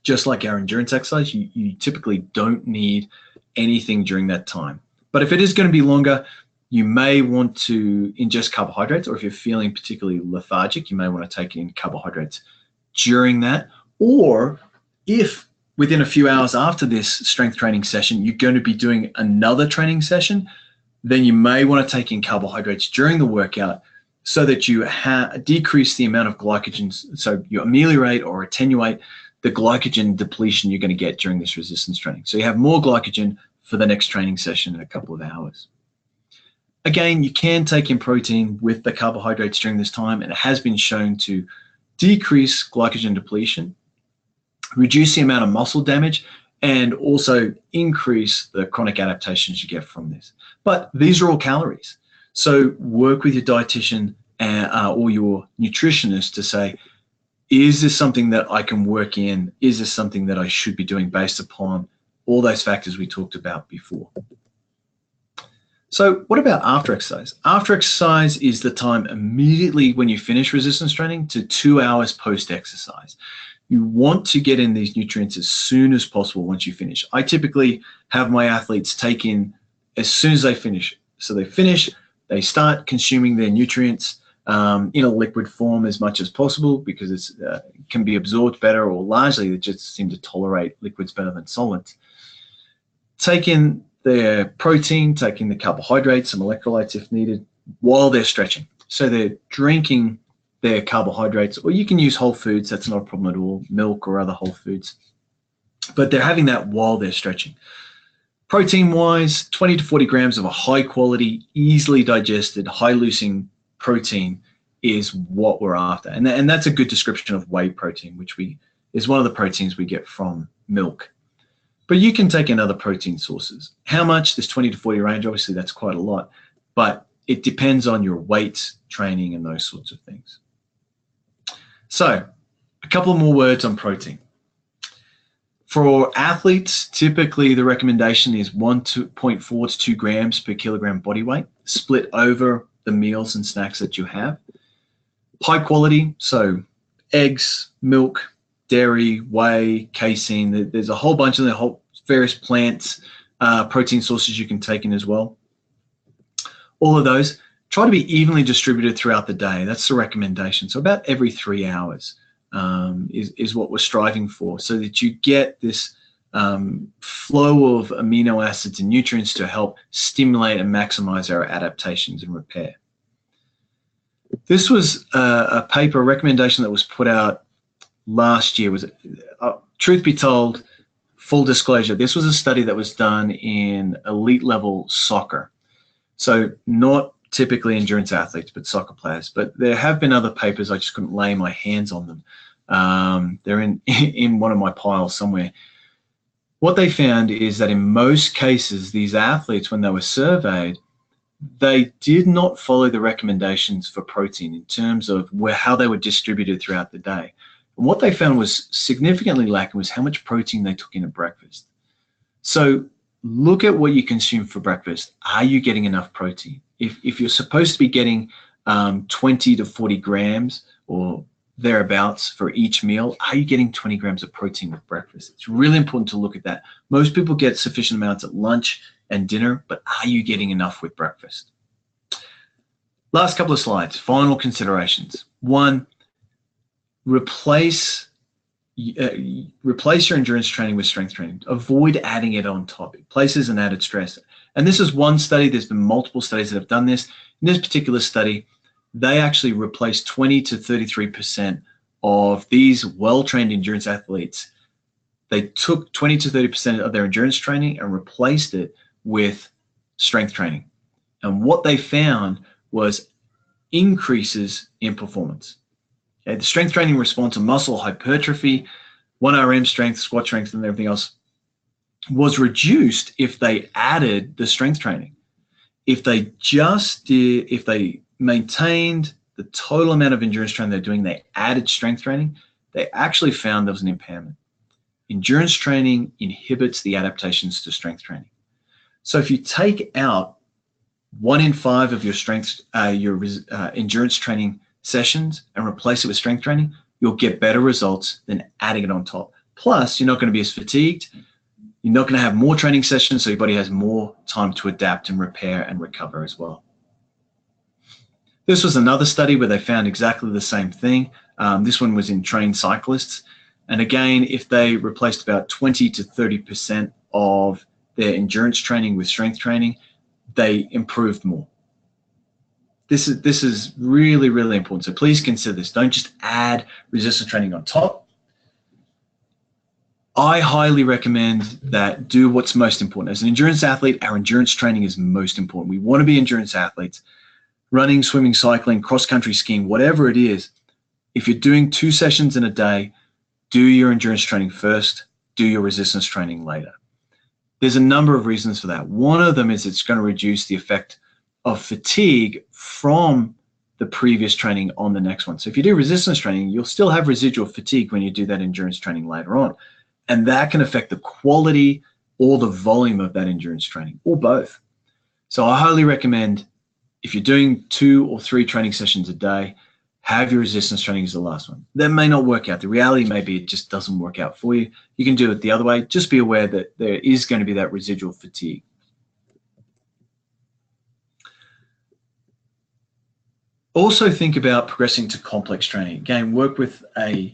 just like our endurance exercise, you typically don't need anything during that time. But if it is going to be longer, you may want to ingest carbohydrates, or if you're feeling particularly lethargic, you may want to take in carbohydrates during that. Or if within a few hours after this strength training session, you're going to be doing another training session, then you may want to take in carbohydrates during the workout so that you decrease the amount of glycogen, so you ameliorate or attenuate the glycogen depletion you're going to get during this resistance training. So you have more glycogen for the next training session in a couple of hours. Again, you can take in protein with the carbohydrates during this time, and it has been shown to decrease glycogen depletion, reduce the amount of muscle damage, and also increase the chronic adaptations you get from this. But these are all calories. So work with your dietitian or your nutritionist to say, is this something that I can work in? Is this something that I should be doing based upon all those factors we talked about before? So what about after exercise? After exercise is the time immediately when you finish resistance training to 2 hours post-exercise. You want to get in these nutrients as soon as possible once you finish. I typically have my athletes take in as soon as they finish. So they finish, they start consuming their nutrients in a liquid form as much as possible because it can be absorbed better, or largely they just seem to tolerate liquids better than solids. Take in their protein, taking the carbohydrates, some electrolytes if needed, while they're stretching. So they're drinking their carbohydrates, or you can use whole foods, that's not a problem at all, milk or other whole foods. but they're having that while they're stretching. Protein-wise, 20 to 40 grams of a high-quality, easily digested, high-leucine protein is what we're after. And that's a good description of whey protein, which is one of the proteins we get from milk. But you can take in other protein sources. How much? This 20 to 40 range, obviously that's quite a lot, but it depends on your weight, training, and those sorts of things. So a couple more words on protein. For athletes, typically the recommendation is 1.4 to 2 grams per kilogram body weight, split over the meals and snacks that you have. High quality, so eggs, milk, dairy, whey, casein. There's a whole bunch of the various plants, protein sources you can take in as well. All of those, try to be evenly distributed throughout the day. That's the recommendation. So about every 3 hours is what we're striving for, so that you get this flow of amino acids and nutrients to help stimulate and maximize our adaptations and repair. This was a paper recommendation that was put out last year. Truth be told, full disclosure, this was a study that was done in elite level soccer. So not typically endurance athletes, but soccer players. But there have been other papers, I just couldn't lay my hands on them. They're in one of my piles somewhere. What they found is that in most cases, these athletes, when they were surveyed, they did not follow the recommendations for protein in terms of how they were distributed throughout the day. And what they found was significantly lacking was how much protein they took in at breakfast. So look at what you consume for breakfast. Are you getting enough protein? If you're supposed to be getting 20 to 40 grams or thereabouts for each meal, are you getting 20 grams of protein with breakfast? It's really important to look at that. Most people get sufficient amounts at lunch and dinner, but are you getting enough with breakfast? Last couple of slides, final considerations. One, replace your endurance training with strength training. Avoid adding it on top. It places an added stress. And this is one study. There's been multiple studies that have done this. In this particular study, they actually replaced 20 to 33% of these well-trained endurance athletes. They took 20 to 30% of their endurance training and replaced it with strength training. And what they found was increases in performance. Okay, the strength training response to muscle hypertrophy, 1RM strength, squat strength, and everything else was reduced if they added the strength training. If they maintained the total amount of endurance training they're doing, they added strength training, they actually found there was an impairment. Endurance training inhibits the adaptations to strength training. So if you take out 1 in 5 of your endurance training sessions and replace it with strength training, you'll get better results than adding it on top. Plus, you're not going to be as fatigued. You're not going to have more training sessions, so your body has more time to adapt and repair and recover as well. This was another study where they found exactly the same thing. This one was in trained cyclists. And again, if they replaced about 20 to 30% of their endurance training with strength training, they improved more. This is really, really important. So please consider this. Don't just add resistance training on top. I highly recommend that do what's most important. As an endurance athlete, our endurance training is most important. We want to be endurance athletes. Running, swimming, cycling, cross-country skiing, whatever it is, if you're doing 2 sessions in a day, do your endurance training first, do your resistance training later. There's a number of reasons for that. One of them is it's going to reduce the effect of fatigue from the previous training on the next one. So if you do resistance training, you'll still have residual fatigue when you do that endurance training later on. And that can affect the quality or the volume of that endurance training, or both. So I highly recommend, if you're doing 2 or 3 training sessions a day, have your resistance training as the last one. That may not work out. The reality may be it just doesn't work out for you. You can do it the other way. Just be aware that there is going to be that residual fatigue. Also think about progressing to complex training. Again, work with a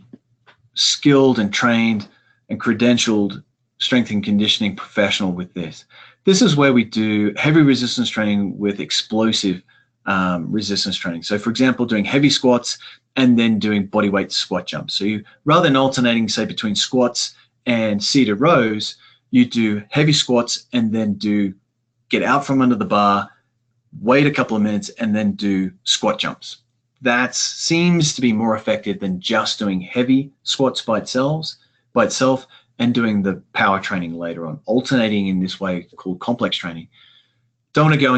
skilled and trained and credentialed strength and conditioning professional with this. This is where we do heavy resistance training with explosive resistance training. So for example, doing heavy squats and then doing bodyweight squat jumps. So you, rather than alternating, say, between squats and seated rows, you do heavy squats and then get out from under the bar, wait a couple of minutes, and then do squat jumps. That seems to be more effective than just doing heavy squats by itself and doing the power training later on, alternating in this way called complex training. Don't want to go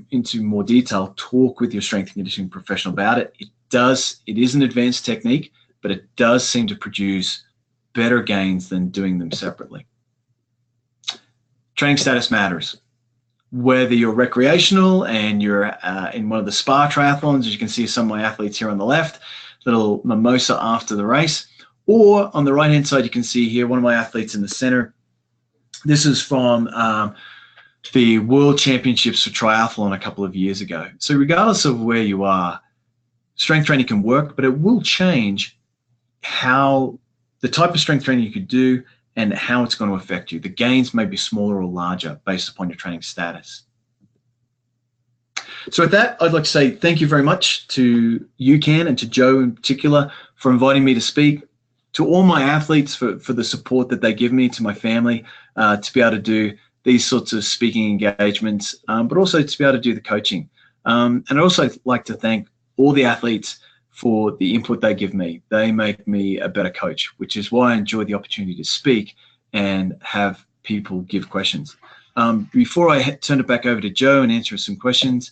into more detail. Talk with your strength and conditioning professional about it. It is an advanced technique, but it does seem to produce better gains than doing them separately. Training status matters. Whether you're recreational and you're in one of the spa triathlons, as you can see some of my athletes here on the left, little mimosa after the race, or on the right-hand side, you can see here one of my athletes in the center. This is from the World Championships for Triathlon a couple of years ago. So regardless of where you are, strength training can work, but it will change how the type of strength training you could do and how it's going to affect you. The gains may be smaller or larger based upon your training status. So with that, I'd like to say thank you very much to UCAN and to Joe in particular for inviting me to speak, to all my athletes for the support that they give me, to my family, to be able to do these sorts of speaking engagements, but also to be able to do the coaching. And I'd also like to thank all the athletes for the input they give me. They make me a better coach, which is why I enjoy the opportunity to speak and have people give questions. Before I turn it back over to Joe and answer some questions,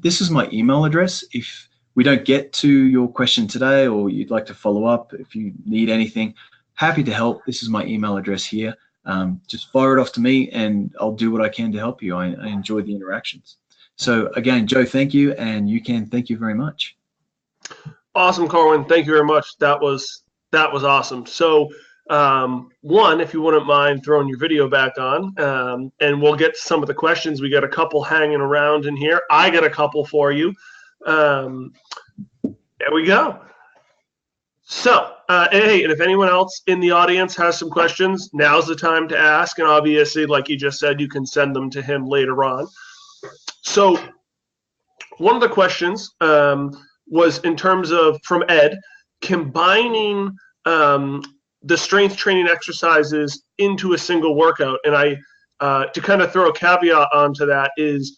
this is my email address. If we don't get to your question today or you'd like to follow up, if you need anything, happy to help. This is my email address here. Just fire it off to me and I'll do what I can to help you. I enjoy the interactions. So again, Joe, thank you, and UCAN, thank you very much. Awesome, Carwyn. Thank you very much. That was awesome. So one, if you wouldn't mind throwing your video back on, and we'll get to some of the questions. We got a couple hanging around in here. I got a couple for you. There we go. So, hey, and if anyone else in the audience has some questions, now's the time to ask. And obviously, like you just said, you can send them to him later on. So one of the questions was in terms of, from Ed, combining the strength training exercises into a single workout. And to kind of throw a caveat onto that is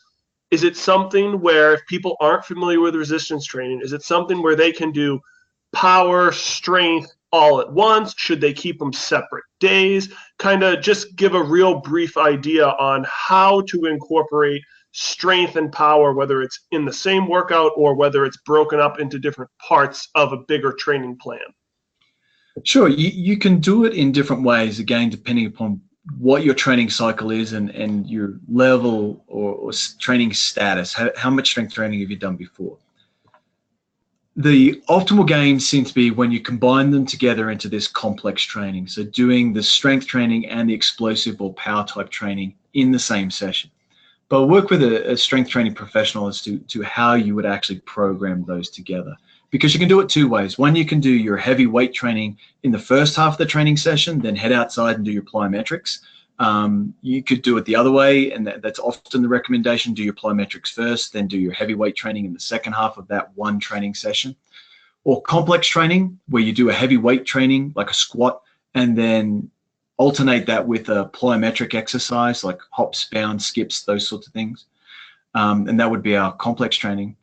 it something where if people aren't familiar with resistance training, is it something where they can do power, strength all at once? Should they keep them separate days? Kind of just give a real brief idea on how to incorporate strength and power, whether it's in the same workout or whether it's broken up into different parts of a bigger training plan. Sure, you can do it in different ways, again, depending upon what your training cycle is and your level or training status. How much strength training have you done before? The optimal gains seem to be when you combine them together into this complex training. So doing the strength training and the explosive or power type training in the same session. But work with a strength training professional as to how you would actually program those together. Because you can do it two ways. One, you can do your heavy weight training in the first half of the training session, then head outside and do your plyometrics. You could do it the other way, and that's often the recommendation. Do your plyometrics first, then do your heavy weight training in the second half of that one training session. Or complex training, where you do a heavy weight training, like a squat, and then alternate that with a plyometric exercise, like hops, bounds, skips, those sorts of things. And that would be our complex training.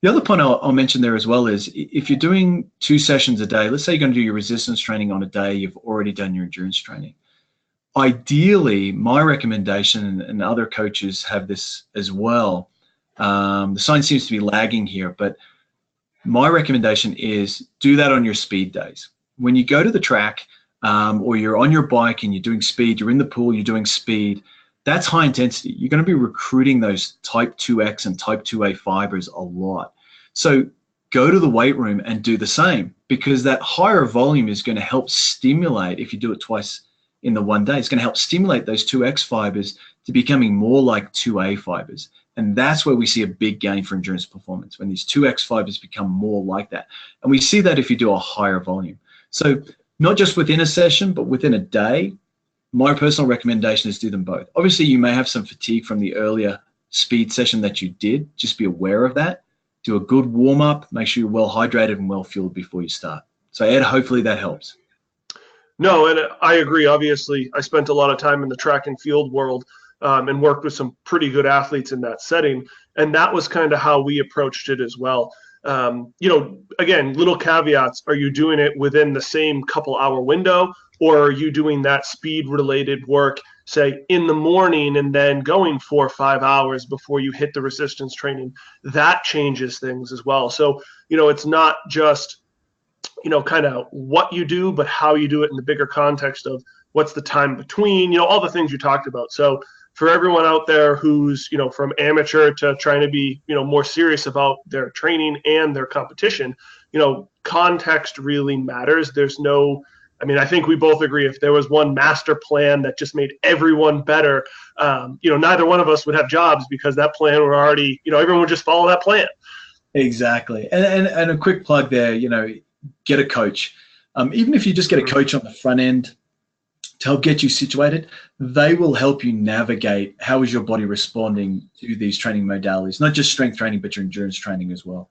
The other point I'll mention there as well is if you're doing 2 sessions a day, let's say you're going to do your resistance training on a day, you've already done your endurance training. Ideally, my recommendation, and other coaches have this as well, the science seems to be lagging here, but my recommendation is do that on your speed days. When you go to the track or you're on your bike and you're doing speed, you're in the pool, you're doing speed, that's high intensity. You're going to be recruiting those type 2X and type 2A fibers a lot. So go to the weight room and do the same, because that higher volume is going to help stimulate, if you do it twice in the one day, it's going to help stimulate those 2X fibers to becoming more like 2A fibers. And that's where we see a big gain for endurance performance, when these 2X fibers become more like that. And we see that if you do a higher volume. So not just within a session, but within a day, my personal recommendation is do them both. Obviously, you may have some fatigue from the earlier speed session that you did. Just be aware of that. Do a good warm-up. Make sure you're well hydrated and well fueled before you start. So Ed, hopefully that helps. No, and I agree. Obviously, I spent a lot of time in the track and field world, and worked with some pretty good athletes in that setting. And that was kind of how we approached it as well. Again, little caveats. Are you doing it within the same couple hour window, or are you doing that speed related work, say, in the morning and then going 4 or 5 hours before you hit the resistance training? That changes things as well. So, it's not just kind of what you do, but how you do it in the bigger context of what's the time between, all the things you talked about. So for everyone out there who's, from amateur to trying to be, more serious about their training and their competition, context really matters. I think we both agree if there was one master plan that just made everyone better, neither one of us would have jobs because that plan were already, everyone would just follow that plan. Exactly. And a quick plug there, get a coach. Even if you just get a coach on the front end to help get you situated, they will help you navigate how is your body responding to these training modalities, not just strength training, but your endurance training as well.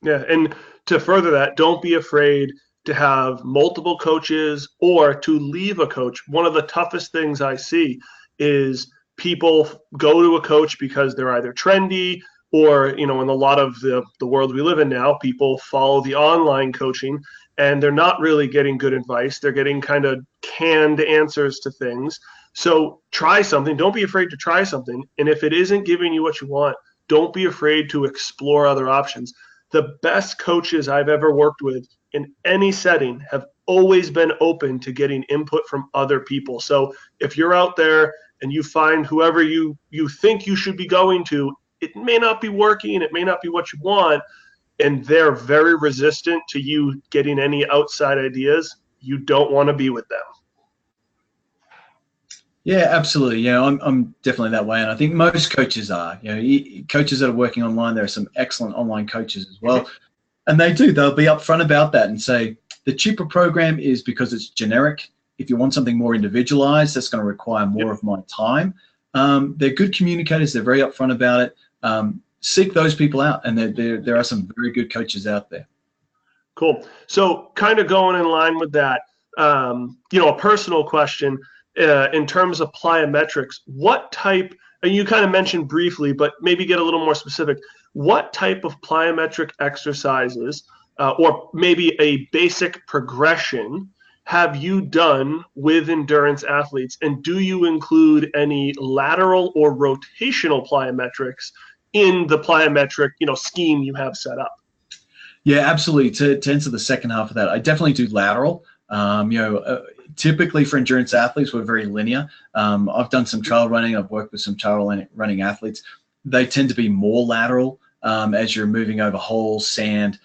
Yeah, and to further that, don't be afraid to have multiple coaches or to leave a coach. One of the toughest things I see is people go to a coach because they're either trendy or, in a lot of the world we live in now, people follow the online coaching and they're not really getting good advice. They're getting kind of canned answers to things. So try something. Don't be afraid to try something. And if it isn't giving you what you want, don't be afraid to explore other options. The best coaches I've ever worked with in any setting have always been open to getting input from other people. So if you're out there and you find whoever you think you should be going to, it may not be working, it may not be what you want, and they're very resistant to you getting any outside ideas, you don't want to be with them. Yeah, absolutely. I'm definitely that way, and I think most coaches are. Coaches that are working online, there are some excellent online coaches as well, and they'll be upfront about that and say the cheaper program is because it's generic. If you want something more individualized, that's going to require more of my time. They're good communicators. They're very upfront about it. Seek those people out, and there are some very good coaches out there. Cool. So kind of going in line with that, a personal question in terms of plyometrics, what type, and you kind of mentioned briefly, but maybe get a little more specific, what type of plyometric exercises or maybe a basic progression have you done with endurance athletes? And do you include any lateral or rotational plyometrics in the plyometric, scheme you have set up? Yeah, absolutely. To answer the second half of that, I definitely do lateral. Typically for endurance athletes, we're very linear. I've done some trail running. I've worked with some trail running athletes. They tend to be more lateral as you're moving over holes, sand,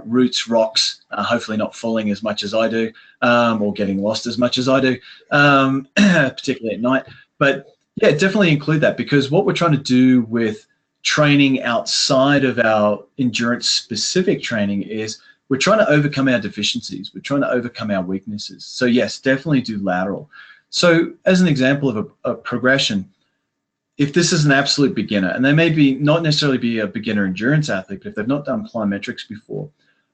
roots, rocks, hopefully not falling as much as I do or getting lost as much as I do, particularly at night. But yeah, definitely include that, because what we're trying to do with training outside of our endurance specific training is we're trying to overcome our deficiencies. We're trying to overcome our weaknesses. So yes, definitely do lateral. So as an example of a progression, if this is an absolute beginner, and they may be not necessarily be a beginner endurance athlete, but if they've not done plyometrics before,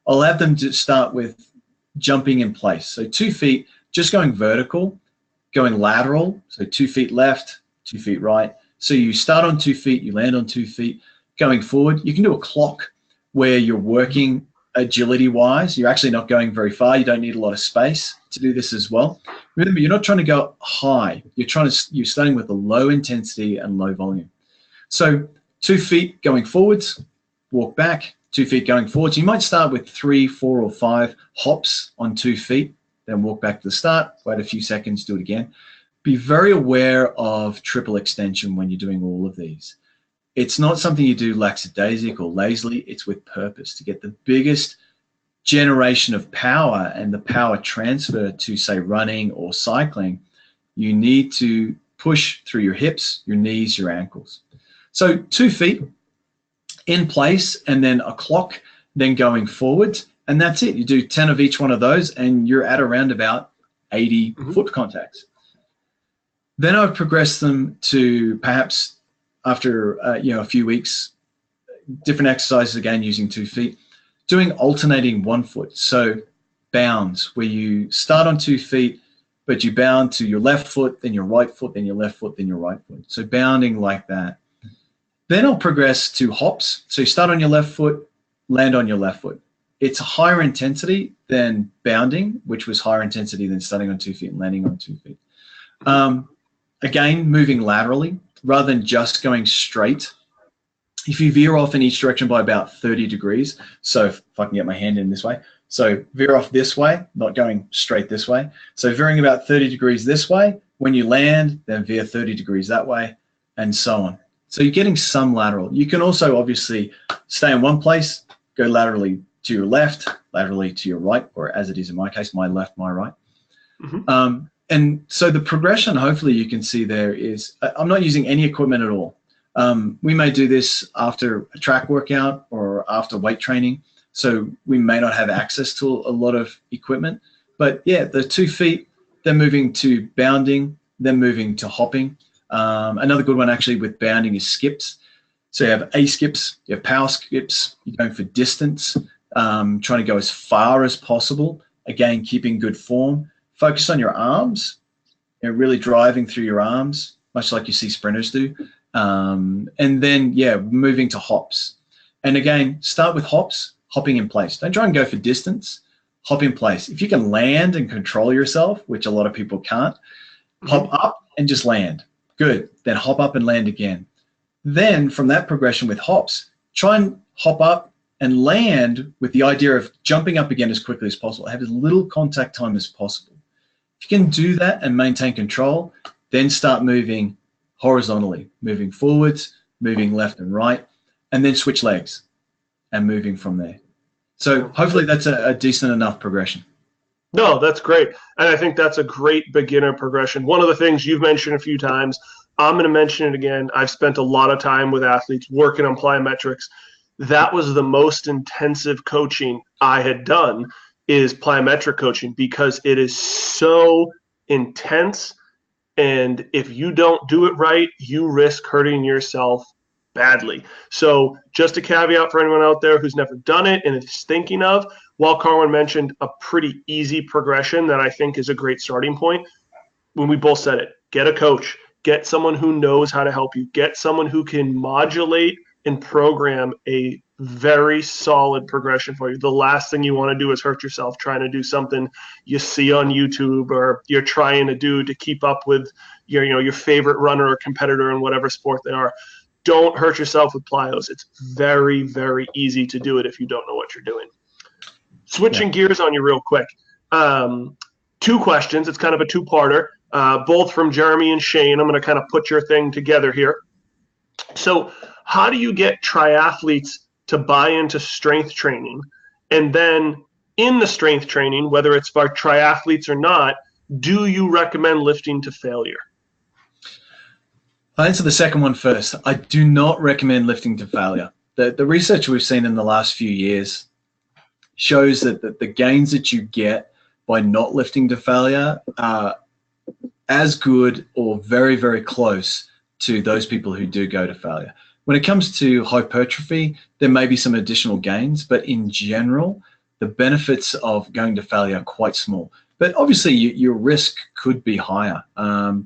I'll have them to start with jumping in place. So 2 feet, just going vertical, going lateral. So 2 feet left, 2 feet right. So you start on 2 feet, you land on 2 feet. Going forward, you can do a clock where you're working agility-wise. You're actually not going very far. You don't need a lot of space to do this as well. Remember, you're not trying to go high. You're starting with a low intensity and low volume. So 2 feet going forwards, walk back, 2 feet going forwards. You might start with 3, 4, or 5 hops on 2 feet, then walk back to the start, wait a few seconds, do it again. Be very aware of triple extension when you're doing all of these. It's not something you do lackadaisic or lazily. It's with purpose to get the biggest generation of power and the power transfer to, say, running or cycling. You need to push through your hips, your knees, your ankles. So 2 feet in place, and then a clock, then going forwards, and that's it. You do 10 of each one of those, and you're at around about 80 foot contacts. Then I've progressed them to perhaps after a few weeks, different exercises again using 2 feet, doing alternating 1 foot. So bounds, where you start on 2 feet, but you bound to your left foot, then your right foot, then your left foot, then your right foot. So bounding like that. Then I'll progress to hops. So you start on your left foot, land on your left foot. It's higher intensity than bounding, which was higher intensity than starting on 2 feet and landing on 2 feet. Again, moving laterally rather than just going straight. If you veer off in each direction by about 30 degrees, so if I can get my hand in this way, so veer off this way, not going straight this way. So veering about 30 degrees this way, when you land, then veer 30 degrees that way, and so on. So you're getting some lateral. You can also obviously stay in one place, go laterally to your left, laterally to your right, or as it is in my case, my left, my right. And so the progression, hopefully you can see there is, I'm not using any equipment at all. We may do this after a track workout or after weight training, so we may not have access to a lot of equipment. But yeah, the 2 feet, then moving to bounding, then moving to hopping. Another good one actually with bounding is skips. So you have A skips, you have power skips, you're going for distance, trying to go as far as possible. Again, keeping good form. Focus on your arms, really driving through your arms, much like you see sprinters do. And then, yeah, moving to hops. And again, start with hops, hopping in place. Don't try and go for distance, hop in place. If you can land and control yourself, which a lot of people can't, hop up and just land. Good. Then hop up and land again. Then from that progression with hops, try and hop up and land with the idea of jumping up again as quickly as possible. Have as little contact time as possible. If you can do that and maintain control, then start moving horizontally, moving forwards, moving left and right, and then switch legs and moving from there. So hopefully that's a decent enough progression. No, that's great. And I think that's a great beginner progression. One of the things you've mentioned a few times, I'm going to mention it again. I've spent a lot of time with athletes working on plyometrics. That was the most intensive coaching I had done, is plyometric coaching, because it is so intense. And if you don't do it right, you risk hurting yourself badly. So just a caveat for anyone out there who's never done it and is thinking of, while Carwyn mentioned a pretty easy progression that I think is a great starting point, when we both said it, get a coach, get someone who knows how to help you, get someone who can modulate and program a very solid progression for you. The last thing you want to do is hurt yourself trying to do something you see on YouTube or you're trying to do to keep up with your favorite runner or competitor in whatever sport they are. Don't hurt yourself with plyos. It's very, very easy to do it if you don't know what you're doing. Switching gears on you real quick. 2 questions. It's kind of a 2-parter, both from Jeremy and Shane. I'm going to kind of put your thing together here. So how do you get triathletes to buy into strength training? And then in the strength training, whether it's for triathletes or not, do you recommend lifting to failure? I'll answer the second one first. I do not recommend lifting to failure. The research we've seen in the last few years shows that the gains that you get by not lifting to failure are as good or very, very close to those people who do go to failure. When it comes to hypertrophy, there may be some additional gains, but in general, the benefits of going to failure are quite small. But obviously, your risk could be higher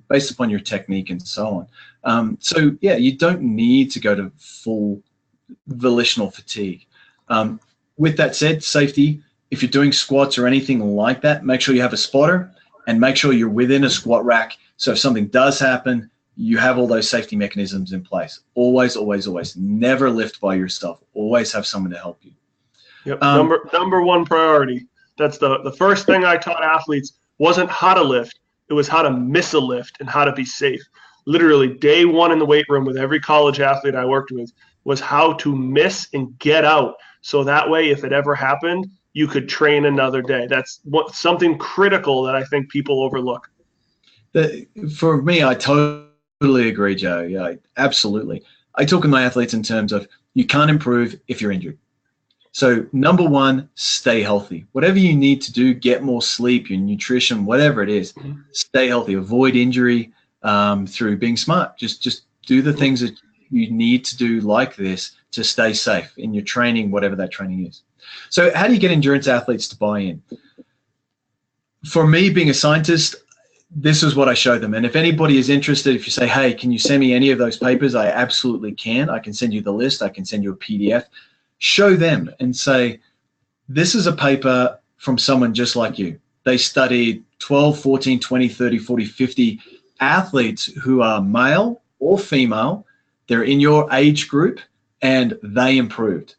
based upon your technique and so on. So yeah, you don't need to go to full volitional fatigue. With that said, safety, if you're doing squats or anything like that, make sure you have a spotter and make sure you're within a squat rack. So if something does happen, you have all those safety mechanisms in place. Always, always, always. Never lift by yourself. Always have someone to help you. Yep. Number one priority. That's the first thing I taught athletes wasn't how to lift. It was how to miss a lift and how to be safe. Literally day one in the weight room with every college athlete I worked with was how to miss and get out. So that way, if it ever happened, you could train another day. That's something critical that I think people overlook. For me, I totally agree, Joe. Yeah, absolutely. I talk with my athletes in terms of you can't improve if you're injured. So number one, stay healthy. Whatever you need to do, get more sleep, your nutrition, whatever it is, stay healthy. Avoid injury through being smart. Just do the things that you need to do like this to stay safe in your training, whatever that training is. So how do you get endurance athletes to buy in? For me, being a scientist, this is what I show them. And if anybody is interested, if you say, hey, can you send me any of those papers? I absolutely can. I can send you the list. I can send you a PDF. Show them and say, this is a paper from someone just like you. They studied 12, 14, 20, 30, 40, 50 athletes who are male or female. They're in your age group and they improved.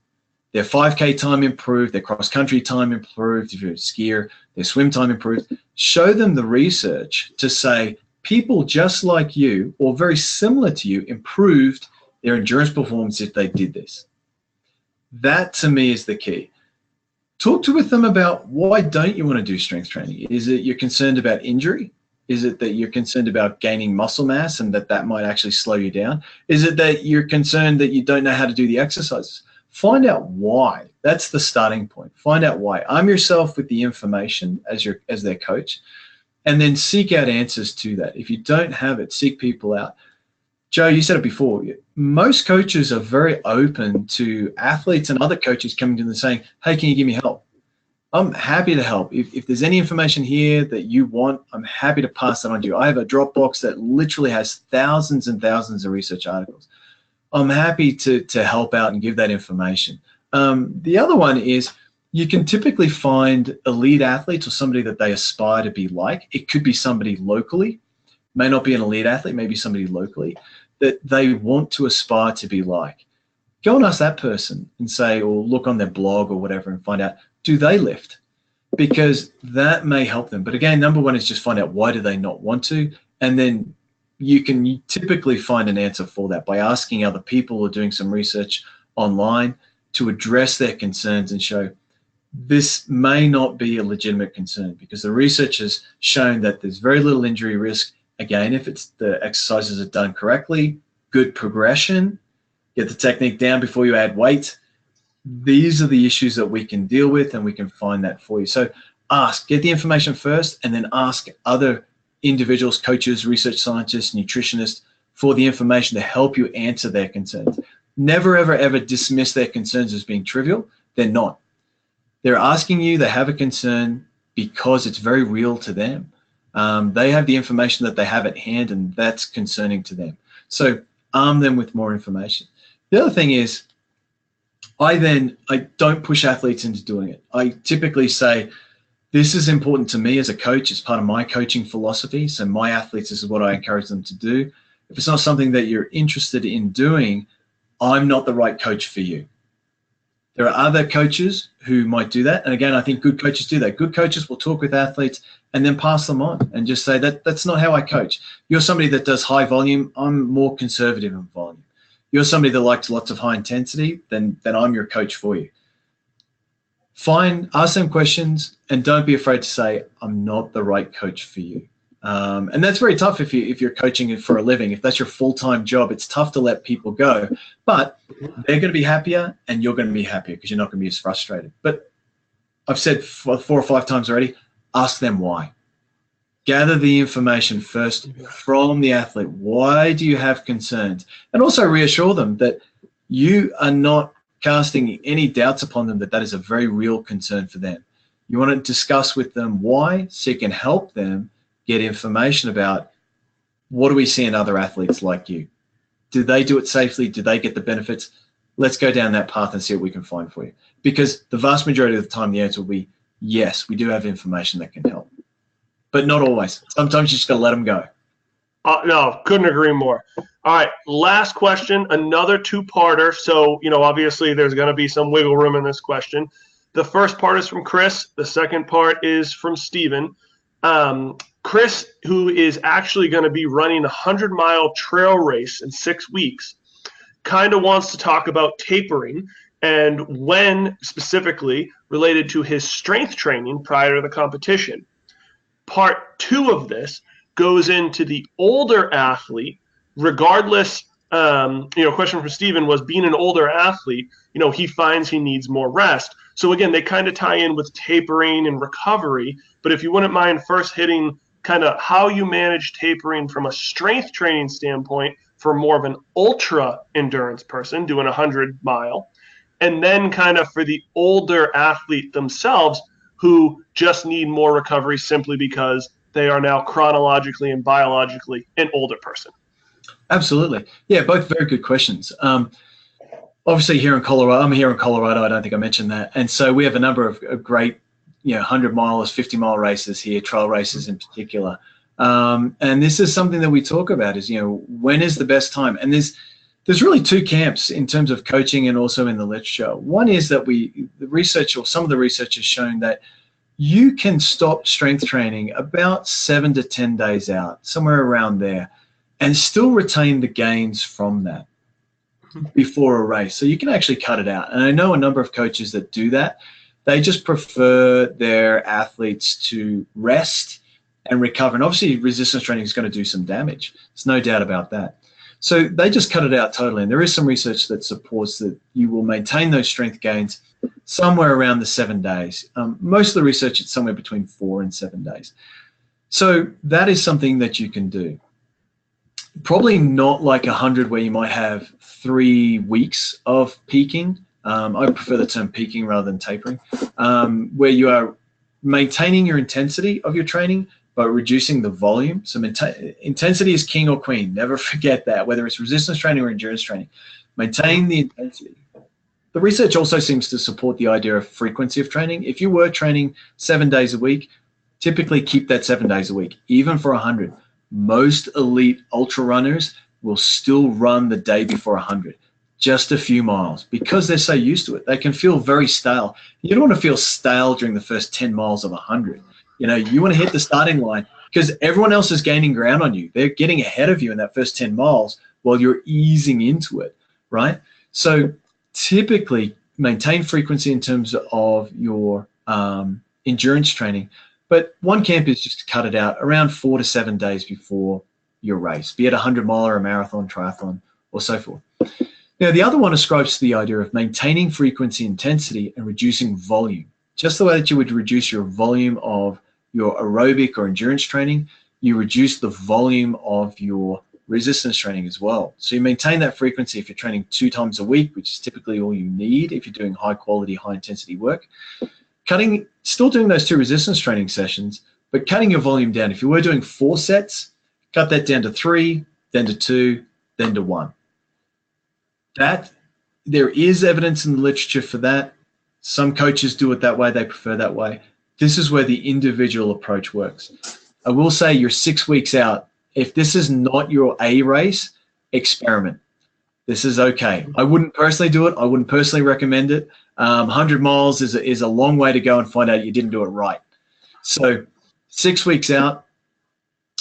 Their 5K time improved, their cross-country time improved, if you're a skier, their swim time improved. Show them the research to say people just like you or very similar to you improved their endurance performance if they did this. That to me is the key. Talk with them about why don't you want to do strength training? Is it you're concerned about injury? Is it that you're concerned about gaining muscle mass and that might actually slow you down? Is it that you're concerned that you don't know how to do the exercises? Find out why. That's the starting point. Find out why. Arm yourself with the information as their coach, and then seek out answers to that. If you don't have it, seek people out. Joe, you said it before. Most coaches are very open to athletes and other coaches coming to them and saying, hey, can you give me help? I'm happy to help. If there's any information here that you want, I'm happy to pass that on to you. I have a Dropbox that literally has thousands and thousands of research articles. I'm happy to help out and give that information. The other one is you can typically find elite athletes or somebody that they aspire to be like. It could be somebody locally, may not be an elite athlete, maybe somebody locally that they want to aspire to be like. Go and ask that person and say, or look on their blog or whatever and find out, do they lift? Because that may help them. But again, number one is just find out why do they not want to, and then you can typically find an answer for that by asking other people or doing some research online to address their concerns and show this may not be a legitimate concern because the research has shown that there's very little injury risk. Again, if it's the exercises are done correctly, good progression, get the technique down before you add weight. These are the issues that we can deal with and we can find that for you. So ask, get the information first, and then ask other individuals, coaches, research scientists, nutritionists for the information to help you answer their concerns. Never, ever, ever dismiss their concerns as being trivial. They're not. They're asking you, they have a concern because it's very real to them. They have the information that they have at hand, and that's concerning to them. So arm them with more information. The other thing is, I don't push athletes into doing it. I typically say, this is important to me as a coach. It's part of my coaching philosophy. So my athletes, this is what I encourage them to do. If it's not something that you're interested in doing, I'm not the right coach for you. There are other coaches who might do that. And again, I think good coaches do that. Good coaches will talk with athletes and then pass them on and just say that's not how I coach. You're somebody that does high volume. I'm more conservative in volume. You're somebody that likes lots of high intensity, then I'm your coach for you. Ask them questions, and don't be afraid to say, I'm not the right coach for you. And that's very tough if you're coaching it for a living. If that's your full-time job, it's tough to let people go. But they're going to be happier, and you're going to be happier because you're not going to be as frustrated. But I've said 4 or 5 times already, ask them why. Gather the information first from the athlete. Why do you have concerns? And also reassure them that you are not casting any doubts upon them that is a very real concern for them. You want to discuss with them why, so you can help them get information about what do we see in other athletes like you. Do they do it safely? Do they get the benefits? Let's go down that path and see what we can find for you. Because the vast majority of the time, the answer will be, yes, we do have information that can help. But not always. Sometimes you just got to let them go. No, couldn't agree more. All right, last question, another 2-parter. So, obviously there's going to be some wiggle room in this question. The first part is from Chris. The second part is from Steven. Chris, who is actually going to be running a 100-mile trail race in 6 weeks, kind of wants to talk about tapering and when specifically related to his strength training prior to the competition. Part 2 of this goes into the older athlete, regardless. Question from Steven was, being an older athlete, he finds he needs more rest. So again, they kind of tie in with tapering and recovery. But if you wouldn't mind first hitting kind of how you manage tapering from a strength training standpoint for more of an ultra endurance person doing 100-mile, and then kind of for the older athlete themselves, who just need more recovery simply because they are now chronologically and biologically an older person? Absolutely. Yeah, both very good questions. Obviously here in Colorado, I'm here in Colorado, I don't think I mentioned that. And so we have a number of great, 100-milers, 50-mile races here, trail races in particular. And this is something that we talk about is, when is the best time? And there's really two camps in terms of coaching and also in the literature. One is that some of the research has shown that you can stop strength training about 7 to 10 days out, somewhere around there, and still retain the gains from that before a race. So you can actually cut it out. And I know a number of coaches that do that. They just prefer their athletes to rest and recover. And obviously resistance training is going to do some damage. There's no doubt about that. So they just cut it out totally. And there is some research that supports that you will maintain those strength gains somewhere around the 7 days. Most of the research is somewhere between 4 and 7 days. So that is something that you can do. Probably not like 100 where you might have 3 weeks of peaking. I prefer the term peaking rather than tapering, where you are maintaining your intensity of your training but reducing the volume. So intensity is king or queen. Never forget that, whether it's resistance training or endurance training. Maintain the intensity. The research also seems to support the idea of frequency of training. If you were training 7 days a week, typically keep that 7 days a week, even for 100. Most elite ultra runners will still run the day before 100, just a few miles, because they're so used to it. They can feel very stale. You don't want to feel stale during the first 10 miles of 100. You want to hit the starting line because everyone else is gaining ground on you. They're getting ahead of you in that first 10 miles while you're easing into it, right? So typically maintain frequency in terms of your endurance training. But one camp is just to cut it out around 4 to 7 days before your race, be it a 100-miler, a marathon, triathlon, or so forth. Now, the other one ascribes to the idea of maintaining frequency, intensity, and reducing volume. Just the way that you would reduce your volume of your aerobic or endurance training, you reduce the volume of your resistance training as well. So you maintain that frequency if you're training 2 times a week, which is typically all you need if you're doing high-quality, high-intensity work. Still doing those 2 resistance training sessions, but cutting your volume down. If you were doing 4 sets, cut that down to 3, then to 2, then to 1. There is evidence in the literature for that. Some coaches do it that way. They prefer that way. This is where the individual approach works. I will say you're 6 weeks out. If this is not your A race, experiment. This is okay. I wouldn't personally do it. I wouldn't personally recommend it. 100 miles is a long way to go and find out you didn't do it right. So 6 weeks out,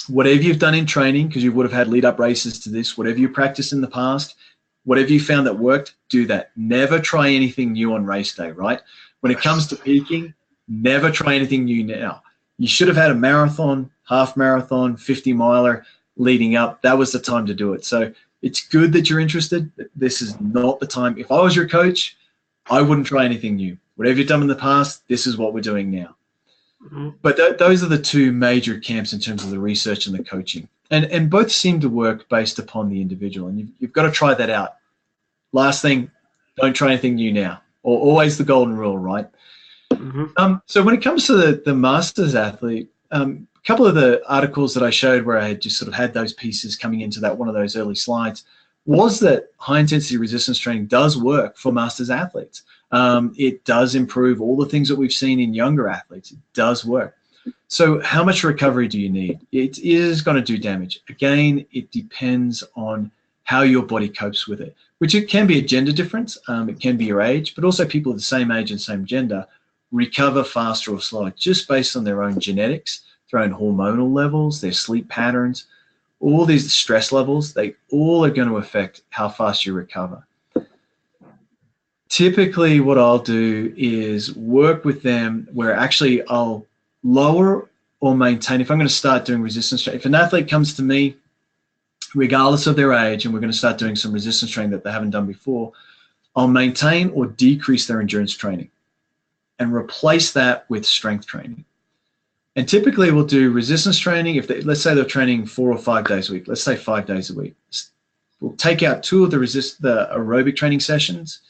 whatever you've done in training, because you would have had lead-up races to this, whatever you practiced in the past, whatever you found that worked, do that. Never try anything new on race day, right? When it comes to peaking, never try anything new now. You should have had a marathon, half marathon, 50-miler leading up. That was the time to do it. So it's good that you're interested. This is not the time. If I was your coach, I wouldn't try anything new. Whatever you've done in the past, this is what we're doing now. Mm-hmm. But those are the 2 major camps in terms of the research and the coaching. And both seem to work based upon the individual. And you've got to try that out. Last thing, don't try anything new now. Or always the golden rule, right? Mm-hmm. So when it comes to the masters athlete, a couple of the articles that I showed where I had just sort of had those pieces coming into that one of those early slides was that high-intensity resistance training does work for masters athletes. It does improve all the things that we've seen in younger athletes. It does work. So how much recovery do you need? It is going to do damage. Again, it depends on how your body copes with it, which it can be a gender difference. It can be your age, but also people of the same age and same gender recover faster or slower just based on their own genetics, their own hormonal levels, their sleep patterns, all these stress levels. They all are going to affect how fast you recover. Typically what I'll do is work with them where actually I'll lower or maintain. If I'm going to start doing resistance training, if an athlete comes to me, regardless of their age, and we're going to start doing some resistance training that they haven't done before, I'll maintain or decrease their endurance training and replace that with strength training. And typically we'll do resistance training. Let's say they're training 4 or 5 days a week, let's say 5 days a week. We'll take out 2 of the aerobic training sessions,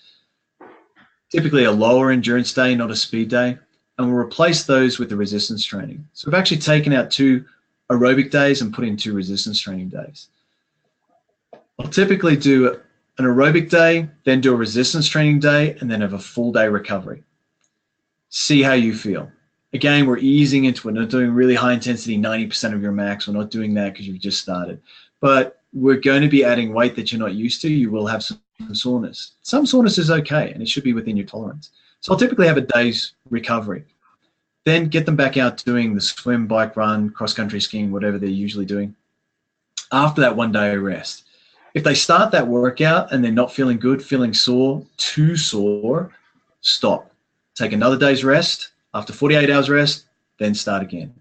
typically a lower endurance day, not a speed day. and we'll replace those with the resistance training. So we've actually taken out 2 aerobic days and put in 2 resistance training days. I'll typically do an aerobic day, then do a resistance training day, and then have a full day recovery. See how you feel. Again, we're easing into it, not doing really high intensity, 90% of your max. We're not doing that because you've just started. But we're going to be adding weight that you're not used to. You will have some soreness. Some soreness is okay, and it should be within your tolerance. So I'll typically have a day's recovery. Then get them back out doing the swim, bike, run, cross-country skiing, whatever they're usually doing. After that 1 day rest. If they start that workout and they're not feeling good, feeling sore, too sore, stop. Take another day's rest. After 48 hours rest, then start again.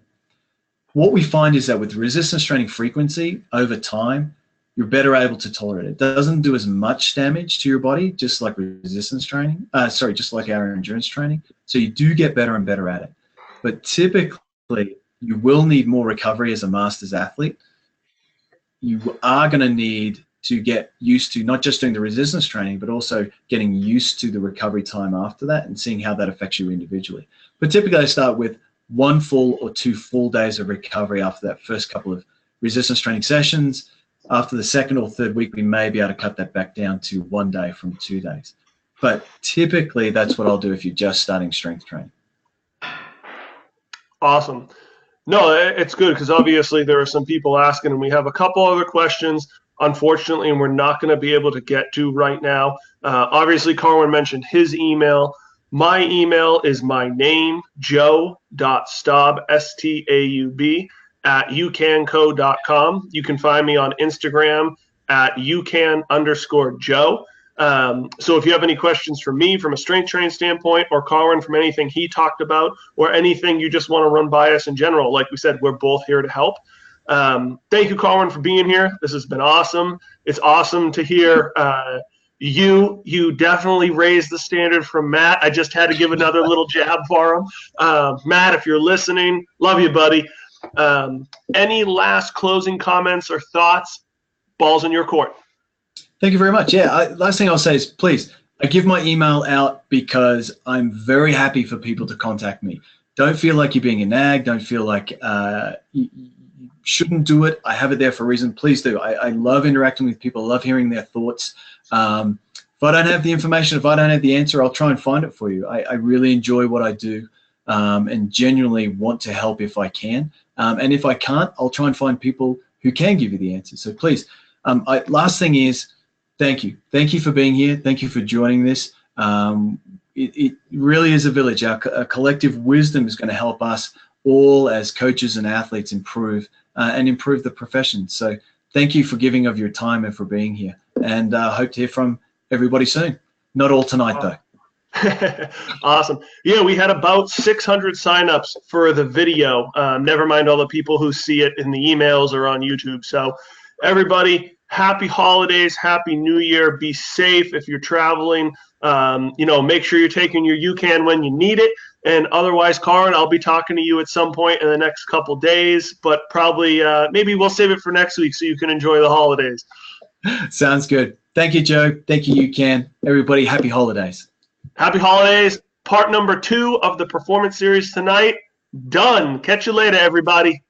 What we find is that with resistance training frequency, over time, you're better able to tolerate it. It doesn't do as much damage to your body, just like resistance training. Just like our endurance training. So you do get better and better at it. But typically, you will need more recovery as a masters athlete. You are going to need to get used to not just doing the resistance training, but also getting used to the recovery time after that and seeing how that affects you individually. But typically I start with 1 full or 2 full days of recovery after that first couple of resistance training sessions. After the 2nd or 3rd week, we may be able to cut that back down to 1 day from 2 days. But typically that's what I'll do if you're just starting strength training. Awesome. No, it's good because obviously there are some people asking, and we have a couple other questions, unfortunately, and we're not going to be able to get to right now. Obviously, Carwyn mentioned his email. My email is my name, joe.staub, S-T-A-U-B, at ucanco.com. You can find me on Instagram at ucan_Joe. So if you have any questions for me from a strength training standpoint, or Carwyn from anything he talked about, or anything you just want to run by us in general, like we said, we're both here to help. Thank you, Carwyn, for being here. This has been awesome. It's awesome to hear you definitely raised the standard from Matt. I just had to give another little jab for him. Matt, if you're listening, love you, buddy. Any last closing comments or thoughts? Ball's in your court. Thank you very much. Yeah, last thing I'll say is, please, I give my email out because I'm very happy for people to contact me. Don't feel like you're being a nag. Don't feel like you shouldn't do it. I have it there for a reason. Please do. I love interacting with people. I love hearing their thoughts. If I don't have the information, if I don't have the answer, I'll try and find it for you. I really enjoy what I do and genuinely want to help if I can. And if I can't, I'll try and find people who can give you the answer. So please, last thing is, thank you. Thank you for being here. Thank you for joining this. It really is a village. Our collective wisdom is going to help us all as coaches and athletes improve and improve the profession. So thank you for giving of your time and for being here. And I hope to hear from everybody soon. Not all tonight, though. Awesome. Yeah, we had about 600 signups for the video. Never mind all the people who see it in the emails or on YouTube. So everybody, happy holidays, happy New Year. Be safe if you're traveling. Make sure you're taking your UCAN when you need it. And otherwise, Carwyn, I'll be talking to you at some point in the next couple days, but probably maybe we'll save it for next week so you can enjoy the holidays. Sounds good. Thank you, Joe. Thank you, UCAN. Everybody, happy holidays. Happy holidays. Part number 2 of the performance series tonight. Done. Catch you later, everybody.